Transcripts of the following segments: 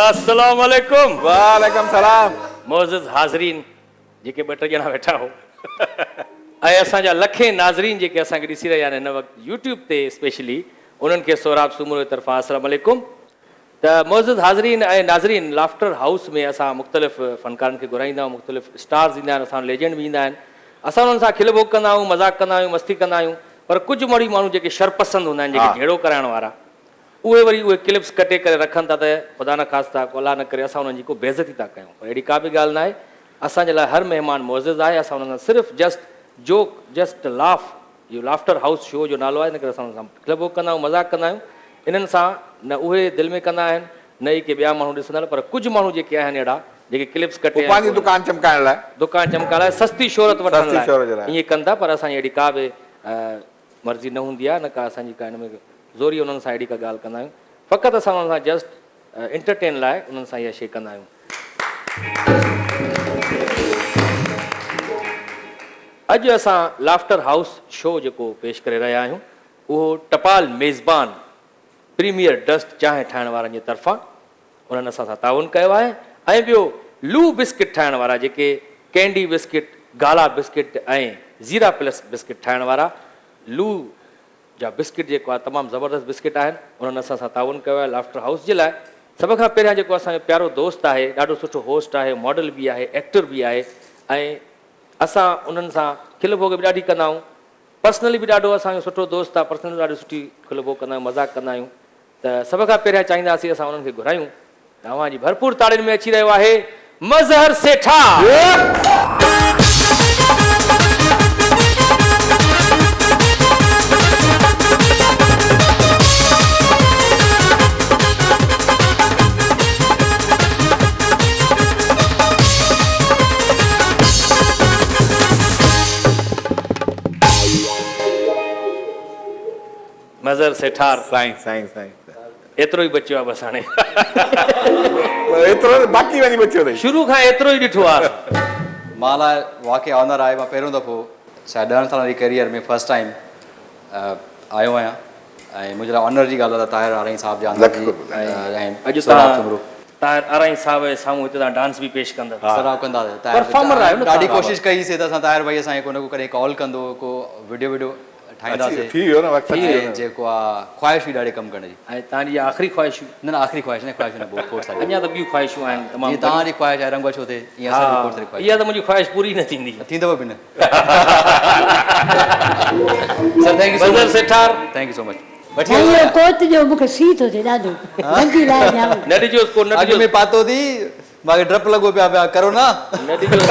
अस्सलाम वालेकुम। वालेकुम सलाम। मोअज़्ज़िज़ हाज़रीन जेके ॿ टे ॼणा वेठा हो ऐं असांजा लखे नाज़रीन जेके असांखे ॾिसी रहिया आहिनि हिन वक़्तु यूट्यूब ते स्पेशली उन्हनि खे सोराब सूमरो जी तरफ़ां अस्सलाम वालेकुम। त मोअज़्ज़िज़ हाज़रीन ऐं नाज़रीन, लाफ्टर हाउस में असां मुख़्तलिफ़ फ़नकारनि खे घुराईंदा आहियूं, मुख़्तलिफ़ स्टार्स ईंदा आहिनि, असां लेजेंड बि ईंदा आहिनि, असां उन्हनि सां खिल ॿोक कंदा आहियूं, मज़ाक़ कंदा आहियूं, मस्ती कंदा आहियूं। पर कुझु मड़ी माण्हू जेके शरपसंद हूंदा आहिनि, जेके झेड़ो कराइण वारा, उहे वरी उहे क्लिप्स कटे करे रखनि था त ख़ुदा न ख़ास्ता को अलाह न करे असां उन्हनि जी को बेइज़ती था कयूं। पर अहिड़ी का बि ॻाल्हि न आहे, असांजे लाइ हर महिमान मुअज़्ज़िज़ आहे। असां उन्हनि सां सिर्फ़ु जस्ट लाफ, इहो लाफ्टर हाउस शो जो नालो आहे, इन करे असां उन्हनि सां खिल ॿोक कंदा आहियूं, मज़ाक़ कंदा आहियूं। इन्हनि सां न उहे दिलि में कंदा आहिनि, न ई के ॿिया माण्हू ॾिसंदा आहिनि, पर कुझु माण्हू जेके आहिनि अहिड़ा जेके क्लिप्स कटे पंहिंजी दुकान चमकाइण लाइ, दुकान चमकाइण लाइ, सस्ती शोहरत वठण लाइ ईअं कनि था। पर असांजी अहिड़ी का बि मर्ज़ी न हूंदी आहे, न का असांजी का हिन में ज़ोरी उन्हनि सां अहिड़ी का ॻाल्हि कंदा आहियूं। फ़क़ति असां उन्हनि सां जस्ट एंटरटेन लाइ उन्हनि सां इहा शइ कंदा आहियूं। अॼु असां लाफ्टर हाउस शो जेको पेश करे रहिया आहियूं, उहो टपाल मेज़बान प्रीमियर डस्ट चांहि ठाहिण वारनि जे तरफ़ां उन्हनि असां सां ताउन कयो आहे। ऐं ॿियो लू बिस्किट ठाहिण वारा, जेके कैंडी बिस्किट, गाला बिस्किट ऐं ज़ीरा प्लस बिस्किट ठाहिण वारा, लू जा बिस्किट जेको आहे तमामु ज़बरदस्त बिस्किट आहिनि, उन्हनि असां सां ताउन कयो आहे लाफ्टर हाउस जे लाइ। सभ खां पहिरियां जेको असांजो प्यारो दोस्त आहे, ॾाढो सुठो होस्ट आहे, मॉडल बि आहे, एक्टर बि आहे, ऐं असां उन्हनि सां खिल ॿोक बि ॾाढी कंदा आहियूं। पर्सनली बि ॾाढो असांजो सुठो दोस्त आहे, पर्सनली ॾाढी सुठी खिल ॿोक कंदा आहियूं, मज़ाक़ कंदा आहियूं। त सभ खां पहिरियां चाहींदासीं असां उन्हनि खे घुरायूं। तव्हांजी भरपूर ताड़ियुनि में अची रहियो आहे मज़हर सेठा। मज़हर सेठार साईं साईं साईं एतिरो ई बचियो आहे बसि हाणे। एतिरो बाक़ी वञी बचियो अथई। शुरू खां एतिरो ई ॾिठो आहे। मां लाइ वाक़ई ऑनर आहे। मां पहिरियों दफ़ो शायदि 10 सालनि जी कैरियर में फस्ट टाइम आयो आहियां, ऐं मुंहिंजे लाइ ऑनर जी ॻाल्हि आहे त ताहिर आरई साहिब जा अॼु ताहिर आरई साहिब जे साम्हूं हिते तव्हां डांस बि पेश कंदा, सराव कंदा। परफॉर्मर आहियो न। ॾाढी कोशिशि कईसीं त असां ताहिर भाई असांखे को न को कॾहिं कॉल कंदो, को वीडियो ठाहींदासीं। थी वियो न वक़्तु, जेको आहे ख़्वाहिश हुई ॾाढे कमु करण जी। ऐं तव्हांजी आख़िरी ख़्वाहिश? न आख़िरी ख़्वाहिश न, ख़्वाहिश न, खोड़ सारी अञा त ॿियूं ख़्वाहिशूं आहिनि तमामु। तव्हांजी ख़्वाहिश आहे रंग छो थिए, इहा त मुंहिंजी ख़्वाहिश पूरी न थींदी, थींदव बि न। Sir thank you Mazhar Sethar, thank you so much. कोट जो मूंखे सी थो थिए ॾाढो। न ॾिजोसि को, न अॻु में पातो थी, मूंखे डपु लॻो पिया करो न, न ॾिजोसि।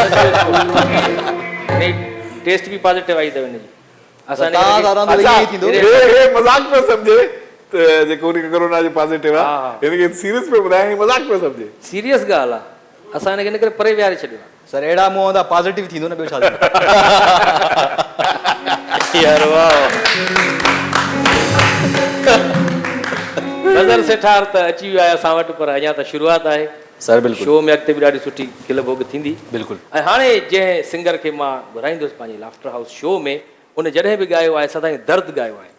टेस्ट बि पॉजिटिव आई अथव हिनजी। मज़ाक पियो सम्झे त जेको उनखे कोरोना जो पॉजिटिव आहे, हिनखे सीरियस पियो ॿुधाए, मज़ाक पियो सम्झे। सीरियस ॻाल्हि आहे, असां हिनखे इन करे परे विहारे छॾियो आहे। सर अहिड़ा मुंहं हूंदा पॉजिटिव थींदो न, ॿियो छा यार वाह। मज़हर सेठार त अची वियो आहे असां वटि, पर अञा त शुरूआत आहे सर। बिल्कुलु शो में अॻिते बि ॾाढी सुठी खिल ॿोक थींदी। बिल्कुलु। ऐं हाणे जंहिं सिंगर खे मां घुराईंदुसि पंहिंजे लाफ्टर हाउस शो में, उन जॾहिं बि ॻायो आहे सदाईं दर्द ॻायो आहे।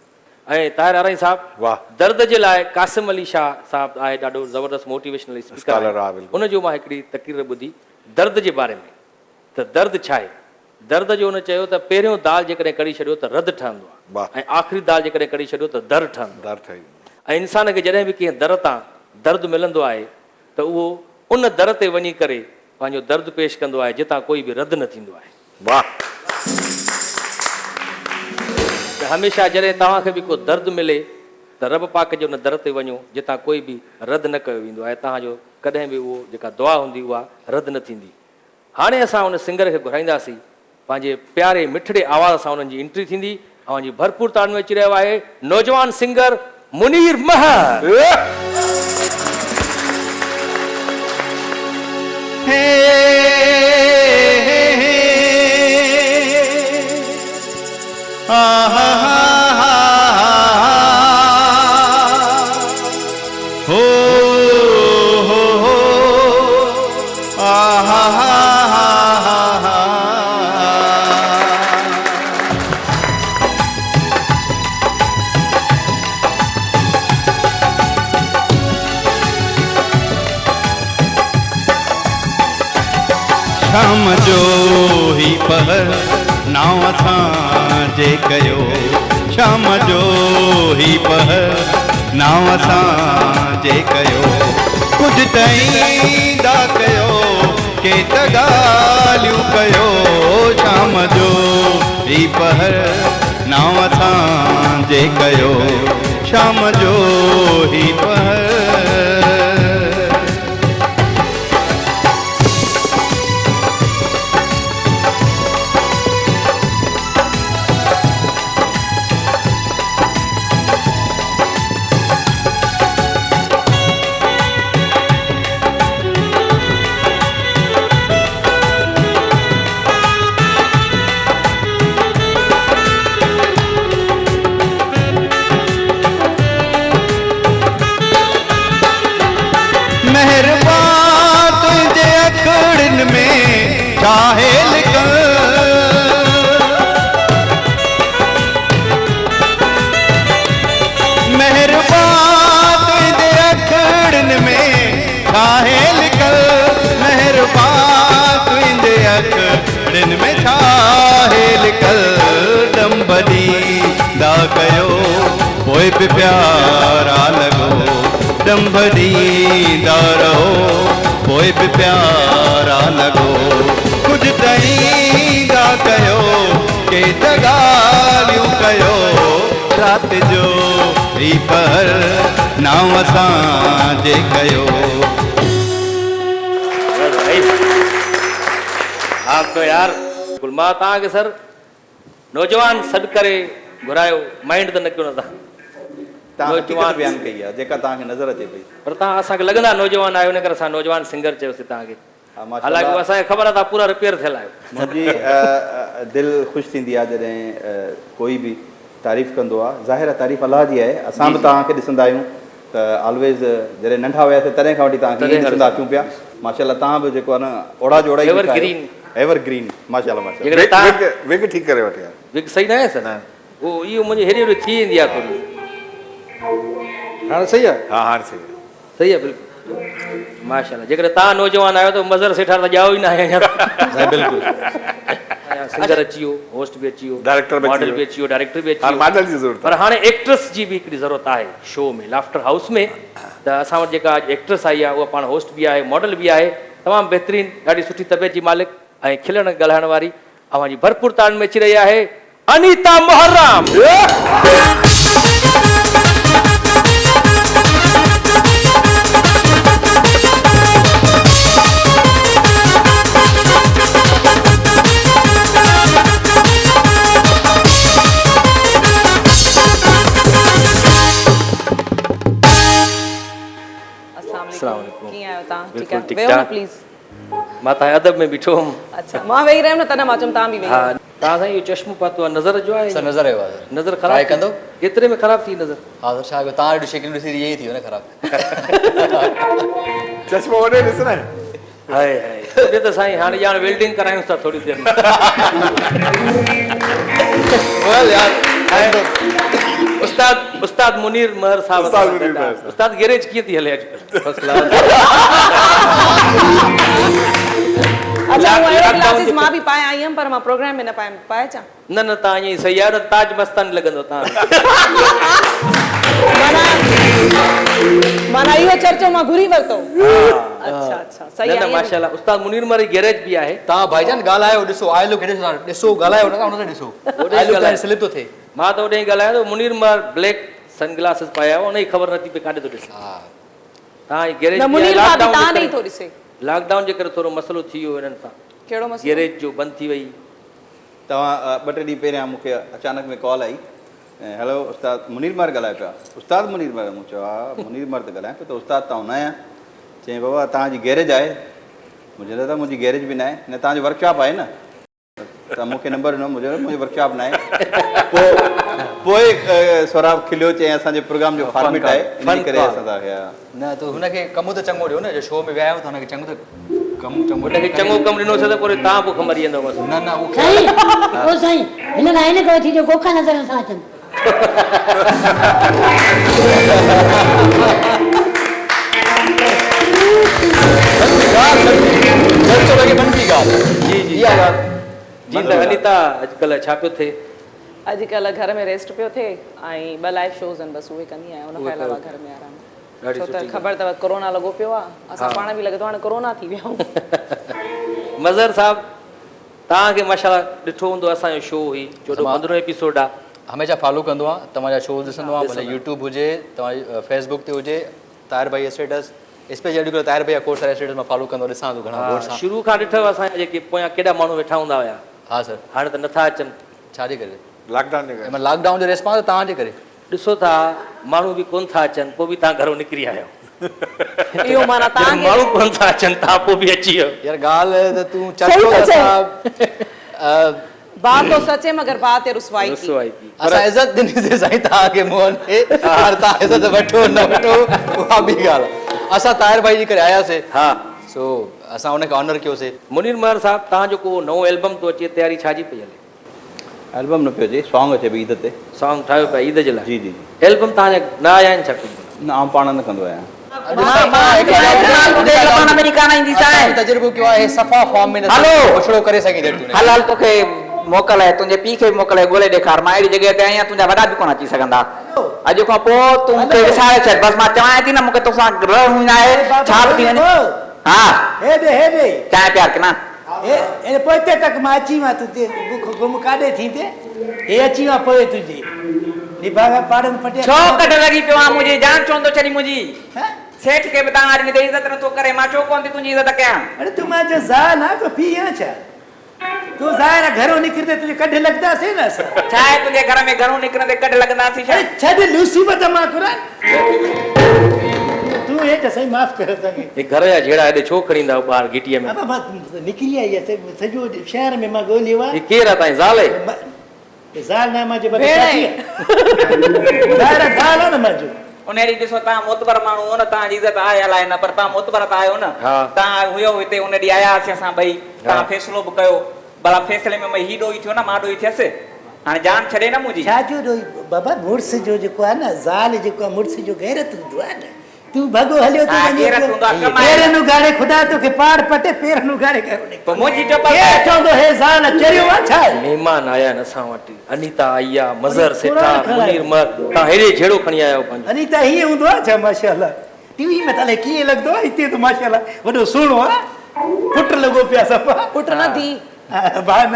ऐं ताहिर आरई साहिबु वाह, दर्द जे लाइ कासिम अली शाह साहिबु आहे, ॾाढो ज़बरदस्त मोटिवेशनल स्पीकर आहे। उनजो मां हिकिड़ी तक़रीर ॿुधी दर्द जे बारे में, त दर्द छा आहे। दर्द जो उन चयो त पहिरियों दाल जेकॾहिं कढ़ी छॾियो त रद ठहंदो आहे, ऐं आख़िरी दाल जेकॾहिं कढ़ी छॾियो त दर ठहंदो। ऐं इंसान खे जॾहिं बि कंहिं दर तां दर्द मिलंदो आहे त उहो उन दर ते वञी करे पंहिंजो दर्द पेश कंदो आहे जितां कोई बि रद न थींदो आहे। वाह। हमेशह जॾहिं तव्हांखे बि को दर्द मिले त रब पाक जे उन दर ते वञो जितां कोई बि रद न कयो वेंदो आहे। तव्हांजो कॾहिं बि उहो जेका दुआ हूंदी उहा रद न थींदी। हाणे असां उन सिंगर खे घुराईंदासीं, पंहिंजे प्यारे मिठड़े आवाज़ सां उन्हनि जी एंट्री थींदी। ऐं जी भरपूर ताड़ में अची रहियो आहे नौजवान सिंगर मुनीर महर। शाम जो ही पहर नाव असांजे कयो शाम जो ही पहर नाव असांजे कयो कुझु ताईं दा कयो के त ॻाल्हियूं कयो शाम जो ही पहर नाव असांजे कयो शाम जो ही पहर मेहरबान तुझे अखड़न में चाहे लिखल मेहरबान तुझे अखड़न में चाहे लिखल मेहरबान तुझे अखड़न में चाहे लिखल दंबदी दा कयो पोइ बि प्यारा लॻो दंबदी दा रहो पोइ बि प्यारा लॻो कुझु ताईं दा कयो के त ॻाल्हियूं कयो राति जो ही पहर नाव असांजे कयो आप तो यार गुलमा तव्हांखे सर नौजवान सॾु करे घुरायो माइंड त न कयो न तव्हां तव्हां हक़ीक़त बयानु कई आहे जेका तव्हांखे नज़र अचे पई पर तव्हां असांखे लॻंदा नौजवान आहियो इन करे असां नौजवान सिंगर चयोसीं तव्हांखे हा, माशाअल्लाह। हालांकि असांखे ख़बर आहे तव्हां पूरा रिपेयर थियल आहियो मुंहिंजी दिलि ख़ुशि थींदी आहे जॾहिं कोई बि तारीफ़ कंदो आहे ज़ाहिर आहे तारीफ़ अलाह जी आहे असां बि तव्हांखे ॾिसंदा आहियूं त ऑलवेज़ जॾहिं नंढा हुयासीं तॾहिं खां वठी तव्हांखे ईअं ॾिसंदा अचूं पिया माशाअल्लाह तव्हां बि जेको आहे न ओड़ा जोड़ा ई Evergreen। एवरग्रीन माशाअल्लाह माशाअल्लाह जेकॾहिं तव्हां विग ठीकु करे वठे विग सही न आहे सर उहो इहो मुंहिंजी हेॾी होॾी थी वेंदी आहे थोरी हाणे सही आहे हा हाणे सही आहे सही आहे बिल्कुलु माशाल्लाह जेकॾहिं तव्हां नौजवान आहियो त मज़र सेठार त ॼाओ ई न आहे अञा बिल्कुलु सिंगर अची वियो होस्ट बि अची वियो Director बि अची मॉडल वियो। बि अची वियो डायरेक्टर बि अची हाणे वियो मॉडल जी ज़रूरत पर हाणे एक्ट्रेस जी बि हिकिड़ी ज़रूरत आहे शो में लाफ्टर हाउस में त असां वटि जेका एक्ट्रेस आई आहे उहा पाण होस्ट बि आहे मॉडल बि आहे तमामु बहितरीनु ॾाढी सुठी तबियत जी मालिक ऐं खिलण ॻाल्हाइण वारी अवांजी भरपूर ताल में अची रही आहे अनीता मुहर्रम अस्सलाम वालेकुम कीअं आहियो तव्हां ठीकु बिल्कुलु आहे ठीकु वेहो न ठाक। प्लीज़ मां तव्हांजे अदब में बीठो हुउमि अच्छा मां वेही रहियमि न तॾहिं मां चयुमि तव्हां बि वेही हा तव्हां साईं इहो चश्मो पातो आहे नज़र जो आहे सर नज़र आयो आहे नज़र ट्राई ख़राब कंदो केतिरे में ख़राब थी नज़र हा सर छा कयो तव्हां ॾिठी शिकिल ॾिसी इहे ई थी वियो न ख़राबु चश्मो वॾे ॾिस न हाय हाय उते त साईं हाणे ॼाण वेल्डिंग करायूं था थोरी देरि में well यार उस्ताद मुनीर महर साहब उस्ताद मुनीर महर साहब। उस्ताद गैरेज कीअं थी हले अॼुकल्ह अच्छा लाख- उहो अहिड़े लाख डाउन ग्लासिस जे मां बि पाए आई हुयमि पर मां प्रोग्राम में न पायमि पाए अचां न न तव्हां ईअं ई सही आहे न ताज मस्तान लॻंदो तव्हां माना इहो चर्चो मां घुरी वरितो अच्छा अच्छा सही न आहे न माशाल्लाह उस्ताद मुनीर महर जी गैरेज बि आहे तव्हां भाईजान ॻाल्हायो ॾिसो आइलो केॾे ॾिसो ॻाल्हायो न हुन ते ॾिसो ॻाल्हायो। स्लिप थो थिए मां त ओॾे ई ॻाल्हायां थो मुनीर महर ब्लैक सनग्लासिस पाया हुआ उनजी ख़बर नथी पए काॾे थो ॾिसे हा तव्हां जी गैरेज न बि आहे, मुनीर भाभी लॉकडाउन तव्हां जे ॾेई करे- थो ॾिसे लॉकडाउन जे करे थोरो मसइलो थी वियो हिननि सां कहिड़ो मसइलो गैरेज जो बंदि थी वई तव्हां ॿ टे ॾींहं पहिरियां मूंखे अचानक में कॉल आई हेलो उस्ताद मुनीर महर ॻाल्हायो पिया उस्ताद मुनीर महर मूं चयो हा मुनीर महर त ॻाल्हायां पियो त उस्ताद तव्हां न आहियां चईं बाबा तव्हांजी गैरेज आहे मुंहिंजो दादा मुंहिंजी गैरेज बि न आहे न तव्हांजो वर्कशॉप आहे न त मूंखे नंबर ॾिनो मुंहिंजो वर्कशॉप न आहे पोइ सौराब खिलियो चई असांजे प्रोग्राम जो फॉर्मेट आहे इन करे असां तव्हांखे न त हुनखे कमु त चङो ॾियो न जो शो में विया आहियूं त हुनखे चङो त कमु चङो हुनखे चङो कमु ॾिनोसीं त पोइ तव्हां पोइ मरी वेंदव बसि न न उहो साईं ओ साईं हिन लाइ हिन करे थी जो गोखा नज़र सां अचनि चर्चो लॻे नंढी ॻाल्हि अनीता अॼुकल्ह छा पियो थिए? अॼुकल्ह घर में रेस्ट पियो थिए ऐं 2 लाइव शोज़ आहिनि बसि उहे कंदी आहियां, उन खां अलावा घर में आराम। ॾाढी छो त सुठी ख़बर अथव कोरोना लॻो पियो आहे, असां पाण बि लॻे थो हाणे कोरोना थी विया आहियूं। मज़र साहब तव्हांखे माशाल्लाह ॾिठो हूंदो असांजो शो हुई 14-15 एपिसोड आहे। हमेशह फॉलो कंदो आहियां तव्हांजा शोज़ ॾिसंदो आहियां, भले यूट्यूब हुजे तव्हांजी फेसबुक ते हुजे, ताहिर भाई स्टेटस स्पेशली अॼुकल्ह ताहिर भाई खोड़ सारा स्टेटस मां फॉलो कंदो ॾिसां थो घणा गौर सां। शुरू खां ॾिठव असांजा जेके पोयां केॾा माण्हू वेठा हूंदा हुया, हा सर, हाणे त नथा अचनि। छाजे करे? लॉकडाउन जे करे लॉकडाउन जो रिस्पॉन्स तव्हांजे करे ॾिसो था माण्हू बि कोन था अचनि, पोइ बि तव्हां घरों निकिरी आहियो। इहो माना तव्हांखे माण्हू कोन था अचनि, तव्हां पोइ बि अची वियो। यार ॻाल्हि त तूं सही चको थो चए। साहब बात तो सच है मगर बात है रुसवाई की। रुसवाई की। असां इज़त ॾिनीसीं साईं तव्हांखे मोहन खे, हाणे तव्हां इज़त वठो न वठो उहा ॿी ॻाल्हि आहे। असां ताहिर भाई जे करे आयासीं, हा सो असां हुनखे ऑनर कयोसीं। मुनीर महर साहब तव्हां जेको नओं एल्बम थो अचे, तयारी छाजी पई हले? एल्बम न पियो अचे, सॉन्ग अचे पई ईद ते। सॉन्ग ठाहियो पिया ईद जे लाइ? जी जी एल्बम तव्हांजा न आया आहिनि छा? न आउं पाण न कंदो आहियां। तजुर्बो कयो आहे सफ़ा फॉर्म में हलो। पुछड़ो करे सघीं तूं। हल हल तोखे मोकल आहे, तुंहिंजे पीउ खे मोकल आहे, ॻोल्हे ॾेखार। मां अहिड़ी जॻह ते आहियां तुंहिंजा वॾा बि कोन अची सघंदा। अॼु खां पोइ तूं मूंखे विसारे छॾ, बसि मां चवां थी न मूंखे तोसां रहणो न आहे, छा बि थी वञे। हा हेॾे हेॾे चांहि प्यार कना। हे पोइते तक मां अची मां तुंहिंजे बुख गुम काॾे थींदे, हे अची मां पोइ तुंहिंजी निभागा पाड़न पटिया छो कढ लॻी पियो आहे मुंहिंजी जान छो थो छॾी मुंहिंजी? सेठ खे बि तव्हां ॾिनी इज़त नथो करे, मां छो कोन थी तुंहिंजी इज़त कयां? अरे तूं मुंहिंजो ज़ाल आहे, तो पीउ आहे छा? तूं ज़ाहिर घरों निकिरंदे तुंहिंजे कढ लॻंदासीं न असां। छा आहे तुंहिंजे घर में घरों निकिरंदे कढ लॻंदासीं छा? अरे छॾ मुसीबत मां कुरान, तूं हेठि साईं माफ़ कर असांखे। हे घर जा जहिड़ा हेॾे छो खणी ईंदा आहियो ॿाहिरि घिटीअ में? बाबा मां निकिरी आई आहे, सॼो शहर में मां ॻोल्हियो आहे। हे केरु आहे तव्हांजी ज़ाल आहे? ज़ाल न मुंहिंजे भेण आहे। ज़ाल आहे न मुंहिंजो। उन ॾींहुं ॾिसो तव्हां मोतबर माण्हू हो न, तव्हांजी इज़त आहे अलाए न, पर तव्हां मोतबर त आहियो न। हा। तव्हां हुयो हिते उन ॾींहुं आया हुआसीं असां ॿई, तव्हां फ़ैसिलो बि कयो, भला फ़ैसिले में ही ॾोही थियो न, मां ॾोही थियसि, हाणे जान छॾे न मुंहिंजी। छा जो बाबा मुड़ुस जो जेको आहे न, ज़ाल जेको आहे मुड़ुस जो गैरत हूंदो आहे न। तूं भॻो हलियो तो हा, गैरत हूंदो आहे, कमाए। पेरनु गाड़े ख़ुदा तोखे पाड़ पटे, पेरनु गाड़े कयो। पोइ मुंहिंजी चपल केरु चवंदो हे ज़ाल चरियो आहे छा? महिमान आया आहिनि असां वटि, अनीता आई आहे, मज़र अरे, सेठा, थोरा मुनीर महर, तव्हां हेॾे जहिड़ो खणी आया आहियो पंहिंजो। अनीता हीअं हूंदो आहे छा? माशाअल्लाह टीवी में तले कीअं लॻंदो आहे, हिते त माशाअल्लाह वॾो सुहिणो आहे, पुटु लॻो पिया सफ़ा। पुट न थी भाउ न,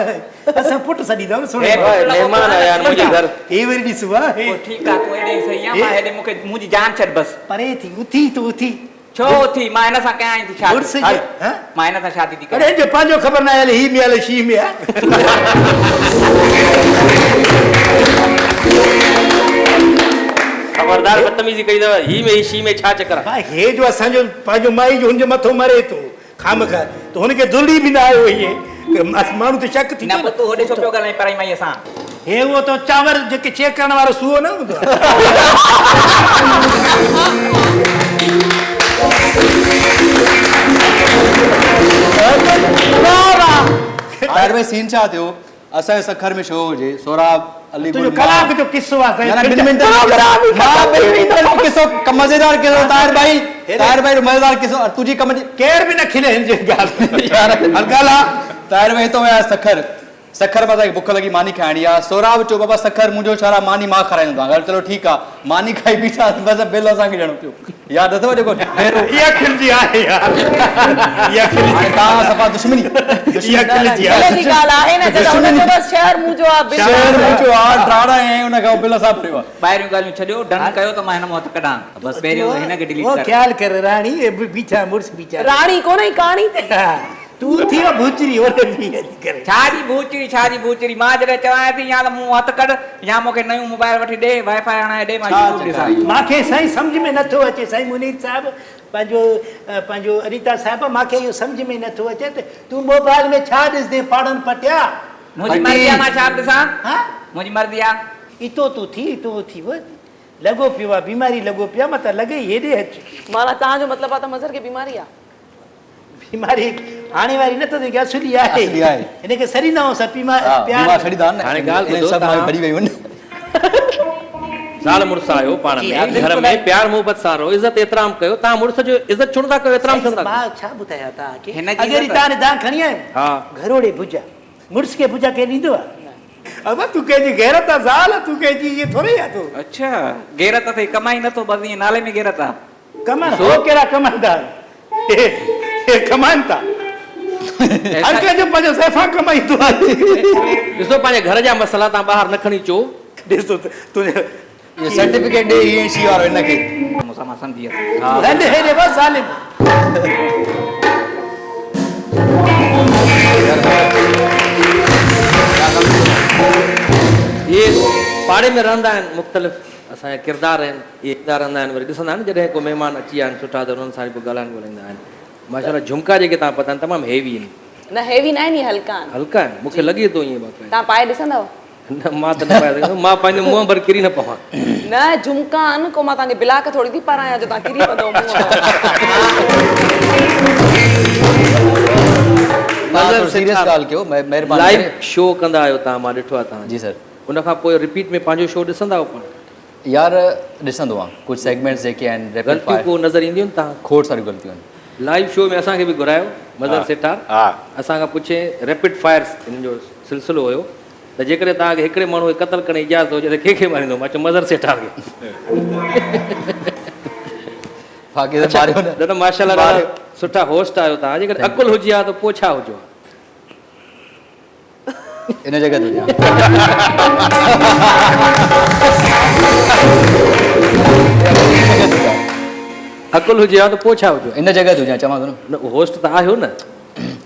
असां पुटु सॾींदा न सुहिणो। महिमान आया आहिनि मुंहिंजे घर। हे वरी ॾिसो आहे, पोइ ठीकु आहे, तूं हेॾे सही आहे, मां हेॾे मूंखे मुंहिंजी जान छॾ बसि। परे थी उथी तूं उथी छो थी? मां हिन सां कयां थी मुड़ुस शादी, जे हाँ? मां हिन सां शादी थी अरे कयां। जो पंहिंजो ख़बर न आहे, ही में हले शी में आहे। ख़बरदार बदतमीज़ी कई अथव, ही में ही शी में छा चकर आहे? हा हे जो असांजो पंहिंजो माई जो हुनजे मथो मरे थो खामखा, त हुनखे दुली बि न आयो इहे माण्हू त शक थी न तूं होॾे छो पियो ॻाल्हाए पराई माईअ सां? हे उहो तो चांवर जेके चेक करण वारो सूओ न हूंदो आहे। ताहिर भाई सीन छा थियो? असांजे सखर में शो हुजे, सोराब अली तुंहिंजो कलाक जो किस्सो आहे यार ॿिनि मिंटनि में किस्सो मज़ेदार किस्सो ताहिर भाई जो मज़ेदार किस्सो, और तुंहिंजी कमेडी केर बि न खिले हिन जे ॻाल्हि यार हल्का ला। ताहिर भाई तो आया सखर सखर में असांखे बुख लगी मानी खाइणी आहे। सोराब चयो बाबा सखर मुंहिंजो छारा मानी मां खाराईंदो आहियां। चलो ठीकु आहे, मानी खाई बीठा बसि बिल असांखे ॾियणो पियो। यादि अथव जेको इहा खिलजी आहे यार, इहा खिलजी हाणे तव्हां सफ़ा दुश्मनी इहा खिलजी आहे। ॻाल्हि जी ॻाल्हि आहे न, जॾहिं हुन चयो बसि शहर मुंहिंजो आहे, बिल शहर मुंहिंजो आहे, ड्राड़ा ऐं हुन खां बिल असां भरियो आहे। ॿाहिरियूं ॻाल्हियूं छॾियो, डन कयो त मां हिन मां हथु कढां, बसि पहिरियों हिनखे डिलीट वो कर। ख्याल कर रानी, ये बीठा मुड़ुस बीठा राणी कोन ई कहाणी ते। तू थी वो भूचरी ओरे भी करे। छाजी बूचरी मां जॾहिं चवां थी या त मूं हथु कढ या मूंखे नयूं मोबाइल वठी ॾे, वाईफाई हणाए ॾे, मां यूट्यूब ॾिसां। मांखे साईं सम्झ में नथो अचे साईं मुनीर साहब, पंहिंजो अनीता साहब, मांखे इहो सम्झ में नथो अचे त तूं मोबाइल में छा ॾिसदे पाड़नि पटिया। मुंहिंजी मर्ज़ी आहे, मां छा ॾिसां? हा मुंहिंजी मर्ज़ी आहे। इतो तूं थी वञ, लॻो पियो आहे बीमारी लॻो पियो आहे, मतिलबु लॻे हेॾे अच। माना तव्हांजो मतिलबु आहे त मज़र खे बीमारी आहे? बीमारी हाणे वारी न त असुली आहे, असली आहे। हिनखे सरी न होसि बीमार प्यार छॾींदा न। हाणे ॻाल्हि ॿुधो, सभु तव्हां- भरी वयूं ज़ाल मुड़ुस आहियो पाण जी, में, हा, घर बिल्कुलु में आहे। प्यार मोहबत सां रहो, इज़त एतिराम कयो। तव्हां मुड़ुस जो इज़त छो नथा कयो, एतिराम छो नथा कयो? मां छा ॿुधायां तव्हांखे, हिनजी अगरि इज़त- तव्हां दां खणी आयो हा घरोड़े भुजा मुड़ुस खे पूजा केरु ॾींदो आहे अब तूं कंहिंजी गैरत आहे ज़ाल तूं कंहिंजी इहे थोरी आहे तूं अच्छा गैरत अथई कमाई नथो बस ईअं नाले में गैरत आहे कमाइनि हो कहिड़ा कमाईंदा हे कमाइनि था हर कंहिंजो पंहिंजो सैफ़ा कमाईंदो आहे ॾिसो पंहिंजे घर जा मसला तव्हां ॿाहिरि न खणी अचो ॾिसो तुंहिंजो ये सर्टिफिकेट ॾे हीअं शी वारो हिनखे मूंसां मां सम्झी वियुसि हंधि हेॾे बसि ज़ालिम इहे पाड़े में रहंदा आहिनि मुख़्तलिफ़ असांजा किरदार आहिनि इहे किरदार रहंदा आहिनि वरी ॾिसंदा आहिनि जॾहिं को महिमान अची विया आहिनि सुठा त उन्हनि सां पोइ ॻाल्हाइण ॻोल्हींदा आहिनि माशाल्लाह झुमका जेके तव्हां पता आहिनि तमामु हेवी आहिनि न हेवी न आहिनि इहे हल्का आहिनि हल्का आहिनि मूंखे लॻे थो ईअं बाक़ाइदा तव्हां पाए ॾिसंदव न मां त न पाए सघंदुमि मां पंहिंजो मुंहं भर किरी न पवां न झुमका आहिनि को मां तव्हांखे बिलाक थोरी थी पारायां जो तव्हां किरी पवंदव मुंहं सीरियस ॻाल्हि कयो महिरबानी लाइव करे शो कंदा आहियो तव्हां मां ॾिठो आहे तव्हां जी सर उन खां पोइ रिपीट में पंहिंजो शो ॾिसंदा आहियो पाण यार ॾिसंदो आहे कुझु सेगमेंट्स जेके आहिनि rapid ग़लतियूं fire, को नज़र ईंदियूं आहिनि तव्हां खोड़ सारियूं ग़लतियूं आहिनि लाइव शो में असांखे बि घुरायो मदर सेठार हा असांखां पुछे रैपिड फायर्स हिन जो सिलसिलो हुयो त जेकॾहिं तव्हांखे हिकिड़े माण्हू खे क़तल करण जी इजाज़त हुजे त कंहिंखे मारींदो मां चयो मदर सेठार खे बाक़ी त मारियो न दादा माशाल्लाह ॾाढा सुठा होस्ट आहियो तव्हां जेकॾहिं अकुल हुजे हा त पोइ छा हुजो इन जॻह ते हुजां अकुल हुजे हा त पोइ छा हुजो इन जॻह ते हुजां चवां थो न होस्ट त आहियो न न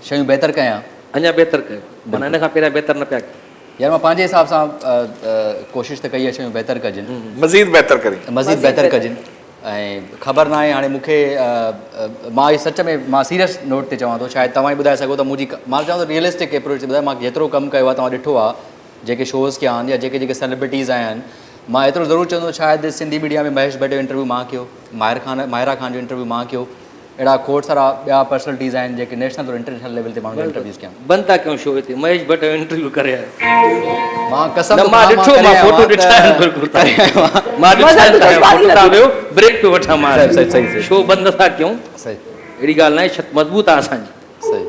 शयूं बहितर कयां अञा बहितर कयो माना हिन खां पहिरियां बहितर न पिया कयो यार मां पंहिंजे हिसाब सां कोशिशि त कई आहे शयूं बहितर कजनि मज़ीद बहितर करी मज़ीद बहितर कजनि ऐं ख़बर न आहे हाणे मूंखे मां इहो सच में मां सीरियस नोट ते चवां थो शायदि तव्हां ई ॿुधाए सघो त मुंहिंजी मां चवां थो रियलिस्टिक अप्रोच ते ॿुधाए मां जेतिरो कमु कयो आहे तव्हां ॾिठो आहे जेके शोज़ कया आहिनि या जेके जेके सेलिब्रिटीज़ आया आहिनि मां एतिरो ज़रूरु चवंदो शायदि सिंधी मीडिया में महेश भट्ट जो इंटरव्यू मां कयो माहिरा खान जो इंटरव्यू मां कयो अहिड़ा खोड़ सारा ॿिया पर्सनलिटीज़ आहिनि जेके नेशनल और इंटरनेशनल लेवल ते माण्हू इंटरव्यूज़ कया बंदि था कयूं शो हिते महेश भट्ट जो इंटरव्यू करे आयो मां कसम न, मां ॾिठो मां फोटो ॾिठा आहिनि बिल्कुलु मां ॾिठा आहिनि फोटो था वियो ब्रेक पियो वठां मां सही शो बंदि था कयूं सही अहिड़ी ॻाल्हि न आहे छत मज़बूत आहे असांजी सही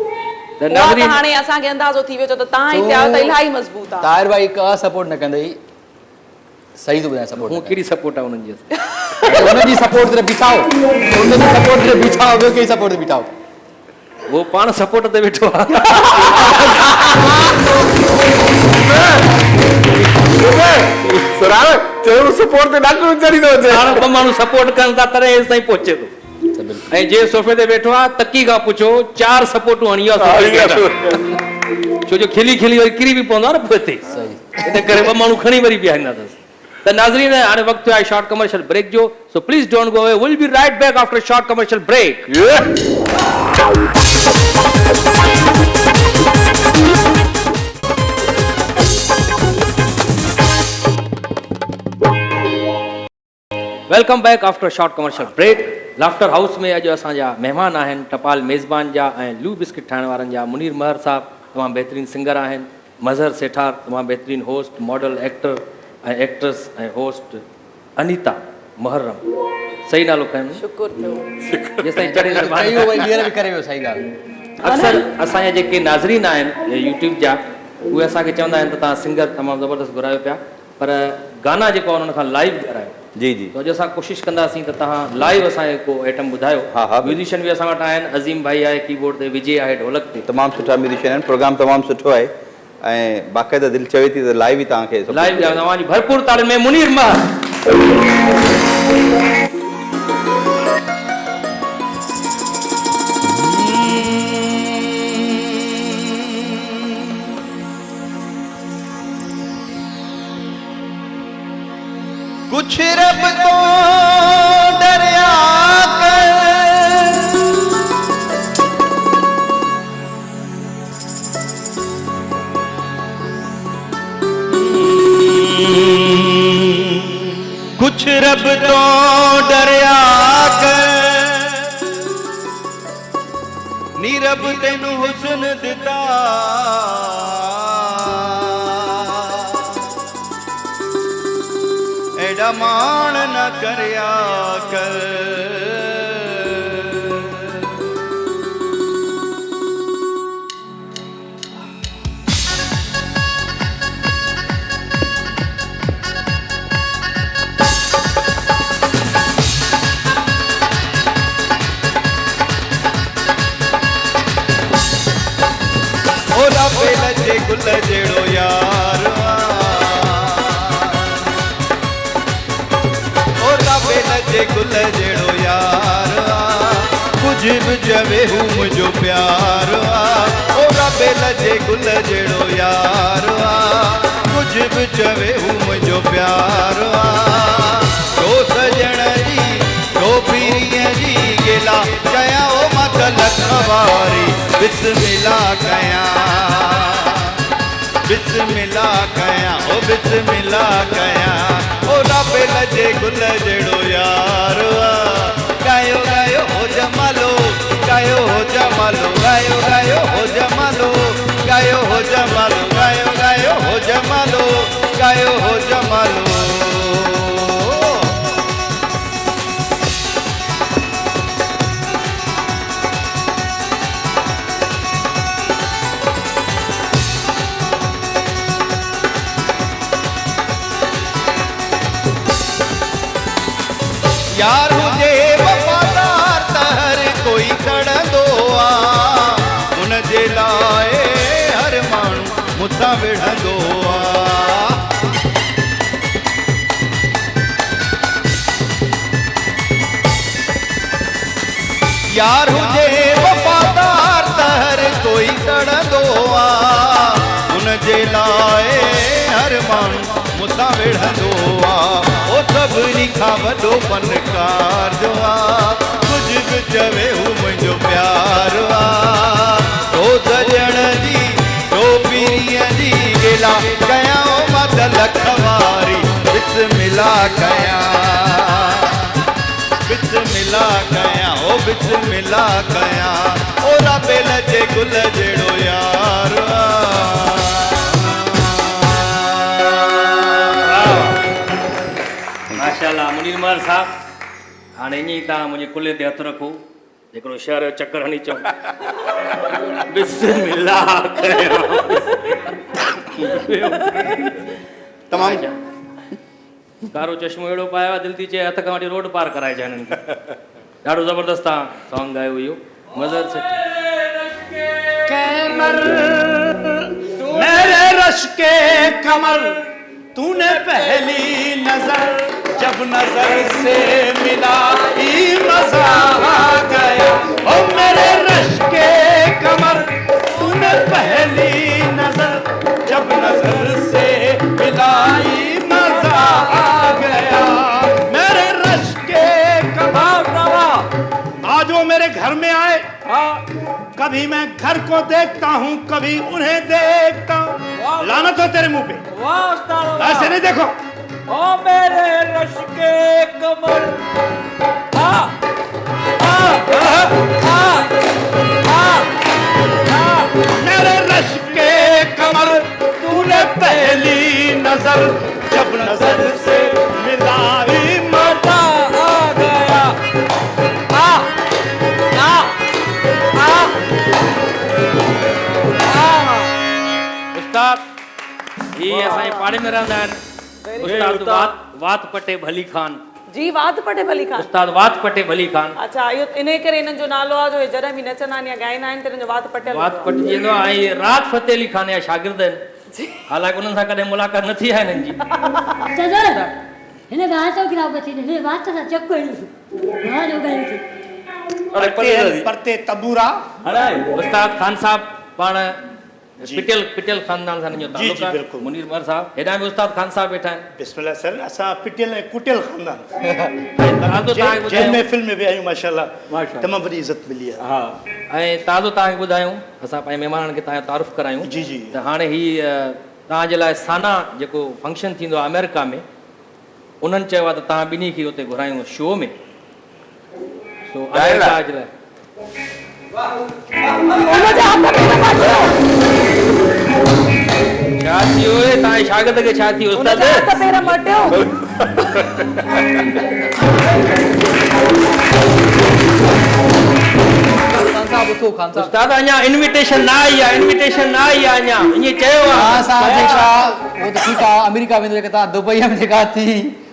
त उहा त नाज़रीन हाणे असांखे अंदाज़ो थी वियो छो त तव्हां हिते आहियो त इलाही मज़बूत आहे ताहिर भाई का सपोर्ट न कंदई सही थो ॿुधायां सपोर्ट हूअ कहिड़ी सपोर्ट आहे उन्हनि जी हुनजी सपोर्ट ते बीठाओ हुनजी सपोर्ट ते बीठाओ ॿियो कहिड़ी सपोर्ट ते बीठाओ उहो पाण सपोर्ट ते वेठो आहे सरार चयो सपोर्ट ते ॾाढो चढ़ी थो अचे हाणे ॿ माण्हू सपोर्ट कनि था तॾहिं हेसि ताईं पहुचे थो ऐं जे सोफ़े ते वेठो आहे तकी खां पुछो 4 सपोर्टूं हणी आहे छो जो खिली खिली वरी किरी बि पवंदो आहे न पोइ हिते इन करे 2 माण्हू खणी वरी बीहारींदा अथसि त नाज़रीन हाणे वक़्तु आहे शॉर्ट कमर्शियल ब्रेक जो so please don't go away will be right back after short commercial break welcome back after short commercial break laughter house में अॼु असांजा महिमान आहिनि टपाल मेज़बान जा ऐं लू बिस्किट ठाहिण वारनि जा मुनीर महर साहब तमामु बहितरीनु सिंगर आहिनि मज़हर सेठार तमामु बहितरीनु होस्ट मॉडल एक्टर ऐं एक्ट्रेस ऐं होस्ट अनीता मुहर्रम सही नालो खयो शुक्र थियो जेसिताईं चढ़े कयो वरी ॿीहर बि करे वियो सही ॻाल्हि अक्सर असांजा जेके नाज़रीन आहिनि यूट्यूब जा उहे असांखे चवंदा आहिनि त तव्हां सिंगर तमामु ज़बरदस्त घुरायो पिया पर गाना जेको आहे उन्हनि खां लाइव ॻाल्हायो जी जी तो अॼु असां कोशिशि कंदासीं त तव्हां लाइव असांखे को आइटम ॿुधायो म्यूज़िशियन बि असां वटि आहिनि अज़ीम भाई आहे कीबोर्ड ते विजय आहे ढोलक ते तमामु सुठा म्यूज़िशियन आहिनि प्रोग्राम तमामु सुठो आहे ऐं बाक़ाइदा दिलि चवे थी त लाइव ई तव्हांखे लाइव तव्हांजी भरपूर तालियुनि में मुनीर महर कुछ रब तो डरिया कर कुछ रब तो डरिया कर नी रब तेनू हुस्न दिता एडा मान न करया कर गुल जहिड़ो यार ओ राबेल जे गुल जहिड़ो यार कुझ बि चवे हू मुंहिंजो प्यार ओ राबेल जे गुल जहिड़ो यार कुझ बि चवे हू मुंहिंजो प्यार छो सजण जी छो पीरीअ जी गिला कयां ओ मां त लख वारी बिस्मिल्लाह कयां बिस्मिल्लाह कयां ओ बिस्मिल्लाह कयां ओ राबेल जे गुल जहिड़ो यार गायो गायो हो जमालो गायो हो जमालो गायो गायो हो जमालो गायो हो जमालो गायो गायो हो जमालो गायो हो जमालो यार हुजे वफादार त हर कोई सड़ंदो आहे उन जे लाइ हर माण्हू मूंसां विढ़ंदो आहे यार हुजे वफादार त हर कोई सड़ंदो आहे उन जे लाइ हर माण्हू मूंसां विढ़ंदो आहे ओ सभिनी खां वॾो फनकार जो आहे कुझ बि चवे हू मुंहिंजो प्यार आहे ओ सजण जी ओ पीरीअ जी गिला कयां ओ मां त लख वारी बिस्मिल्लाह कयां बिस्मिल्लाह कयां ओ बिस्मिल्लाह कयां ओ राबेल जे गुल जहिड़ो यार माशाल्लाह मुनीर महर साहब हाणे ईअं ई तव्हां मुंहिंजे कुल्हे ते हथु रखो हिकिड़ो शहर जो चकर हणी चओ बिस्मिल्लाह कयां तमामु कारो चश्मो अहिड़ो पायो आहे दिलि थी चए हथ खां वठी रोड पार कराइजे हिननि खे ॾाढो ज़बरदस्त तव्हां सॉन्ग ॻायो इहो मज़र से कैमर मेरे रश के कमर तूने पहली नजर जब नजर से मिला ही मजा आ गया ओ मेरे रश के कमर तूने पहली नजर जब नजर से मिला ही मजा आ गया मेरे रश के कमर आज वो मेरे घर में आए कभी मैं घर को देखता हूँ कभी उन्हें देखता हूँ लानत हो तेरे मुंह पे ऐसे नहीं देखो ओ मेरे रश के कमर आ आ आ आ मेरे रश के कमर तूने पहली नजर जब नजर से मिला ही मजा आ गया आ आ आ उस्ताद ये असांजे पाड़े में रहंदा आहिनि उस्ताद वात पटे भली खान जी वात पटे भली खान उस्ताद वात पटे भली खान अच्छा इहो इन करे इन्हनि जो नालो आहे जो हे जॾहिं बि नचंदा आहिनि या ॻाईंदा आहिनि त इन्हनि जो वात पटियल वात पटिजी वेंदो आहे ऐं राहत फ़तेह अली खान जा शागिर्द आहिनि हालांकि उन्हनि सां कॾहिं मुलाक़ात न थी आहे हिननि जी चदर हिन ॻाल्हि तो गिराव थी हिन वात सां चक कोई हा जो ॻाल्हि थी परते तबूरा उस्ताद खान साहब पाण पिटियल खानदान सां हिनजो ताल्लुक़ आहे बिल्कुलु। मुनीर महर साहब हेॾां बि उस्ताद खान साहब वेठा आहिनि बिस्मिल्लाह सर असां पिटियल ऐं कुटियल खानदान ताज़ो तव्हांखे जेल ॿुधायूं महफ़िल में बि आहियूं माशाल्लाह तमामु वॾी इज़त मिली आहे हा ऐं ताज़ो तव्हांखे ॿुधायूं असां पंहिंजे महिमाननि खे तव्हांजो तारुफ़ करायूं जी जी त हाणे ही तव्हांजे लाइ साना जेको फंक्शन थींदो आहे अमेरिका में उन्हनि चयो आहे त तव्हां ॿिन्ही खे उते घुरायूं शो में सो अमेरिका जे लाइ छा थी वियो तव्हांजे शागिर्द खे छा थी वियो उस्ताद पेर मटियो उस्ताद अञा इन्विटेशन न आई आहे इन्विटेशन न आई आहे अञा ईअं चयो आहे असां जेका वो त ठीकु आहे अमेरिका वेंदो जेका तव्हां दुबई में जेका थी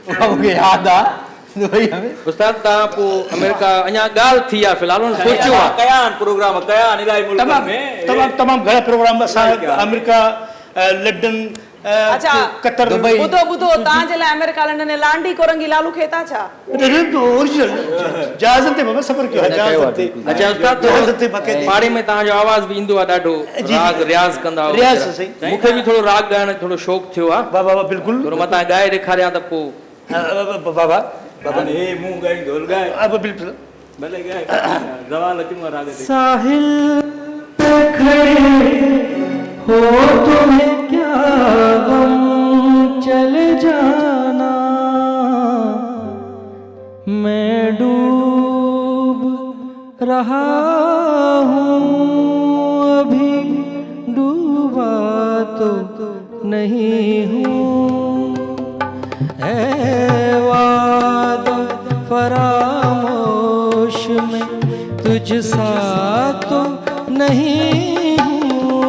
उहा मूंखे यादि आहे दुबई में उस्ताद तव्हां पोइ अमेरिका अञा ॻाल्हि थी आहे फ़िलहाल हुन सोचियो आहे प्रोग्राम कया इलाही मुल्क में तमामु घणा प्रोग्राम असां अमेरिका लंडन अच्छा कतर दुबई। ॿुधो ॿुधो तव्हांजे लाइ अमेरिका लंडन में लांडी कोरंगी लालू खेता छा ओरिजिनल जहाज़ ते बाबा सफ़र कयो आहे, जहाज़ ते अच्छा उस्ताद जहाज़ ते बाक़ाइदा पाड़े में तव्हांजो आवाज़ बि ईंदो आहे ॾाढो जी। राग रियाज़ कंदा आहियो रियाज़ सही। मूंखे बि थोरो राग ॻाइण जो थोरो शौक़ु थियो आहे वाह वाह वाह, बिल्कुलु थोरो मतां ॻाए ॾेखारियां त पोइ वाह वाह हे मूं ॻाई ढोल ॻाए अब बिल्कुलु भले ॻाए ज़वाल अचूं राग ते साहिल पे खड़े हो तुम्हें क्या गम चले जाना मैं डूब रहा हूँ अभी डूबा तो नहीं हूँ ऐ वादा फरामोश में तुझ सा तो नहीं हूँ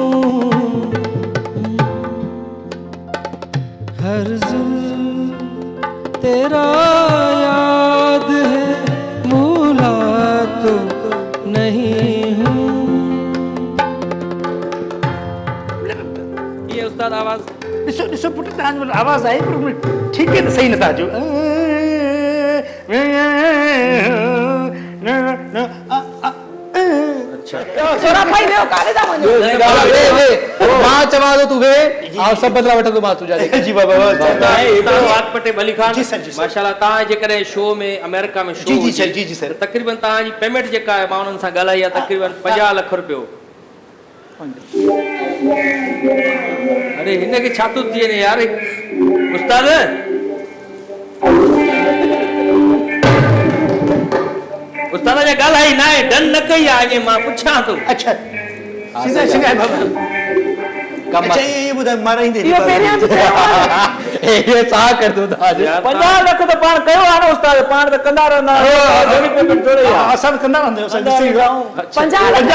हर जुल्म तेरा याद है भूला तो नहीं हूँ ये उस्ताद आवाज़ ॾिसो ॾिसो पुटु तव्हांजो आवाज़ आहे पर ठीकु आहे त सही न तव्हांजो सोरा भाई वियो काॾे था वञो मां चवां थो तूं वे आउं सभु बदिला वठंदो मां तुंहिंजा जी बाबा वाक़ अली खान जी सर, जी सर। माशाल्लाह तव्हां जेकॾहिं शो में अमेरिका में शो जी, जी हुजे, सर, जी, जी सर। त तक़रीबन तव्हांजी पेमेंट जेका आहे मां उन्हनि सां ॻाल्हाई आहे तक़रीबन 50 लख रुपयो अरे हिनखे छा थो थी वञे यार उस्ताद उस्ताद जा ॻाल्हाई न आहे डन न कई आहे अॼु मां पुछां थो अच्छा सीधा सीधा बाबा अच्छा ये ॿुधाए माराईंदे इहो पहिरियां बि कयो आहे। हे छा करदो तव्हांजो 50 लख त पाण कयो आहे न उस्ताद पाण त कंदा रहंदा असां बि कंदा रहंदा आहियूं, असां ॾिसी रहिया 50 लख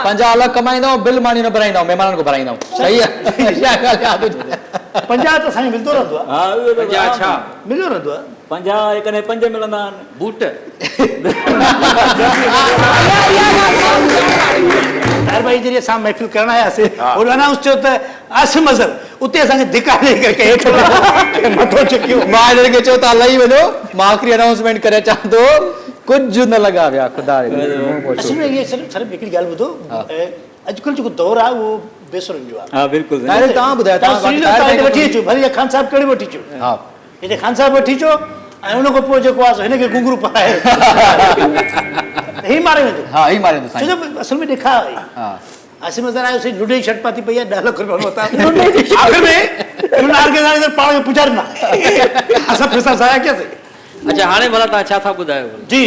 50 लख कमाईंदा बिल मानी न भराईंदा महिमाननि को भराईंदा सही आहे इहा ॻाल्हि यादि हुजे 50 त साईं मिलंदो रहंदो आहे अच्छा मिलंदो रहंदो आहे 50 कॾहिं 5 मिलंदा आहिनि बूट तार भाई जॾहिं असां महफ़िल करण आयासीं होॾो अनाउंस चयो त आसिम अज़र उते असांखे धिका ॾेई करे हेठि मथो चुकियो मां हिननि खे चयो तव्हां लही वञो मां आख़िरी अनाउंसमेंट करे अचां थो कुझु न लॻा विया ख़ुदा असल में इहे सर हिकिड़ी ॻाल्हि ॿुधो अॼुकल्ह जेको दौरु आहे उहो बेसुरनि जो आहे हा बिल्कुलु तव्हां ॿुधायो तव्हां वठी अचो भले ख़ान साहिबु कहिड़ी वठी अचो हा हिते ख़ान साहिबु वठी अचो ऐं उन खां पोइ जेको आहे हिनखे घुंघरू पाए ही मारे वेंदो हा ई मारींदो छो जो असल में ॾेखा हा आसिम अज़र आयो सी लुडे शर्ट पाती पई आहे 10 लख रुपया वरिता आख़िर में चुनार खे पाण खे पुॼारींदा असां पैसा ज़ाया कयासीं अच्छा हाणे भला तव्हां छा था ॿुधायो जी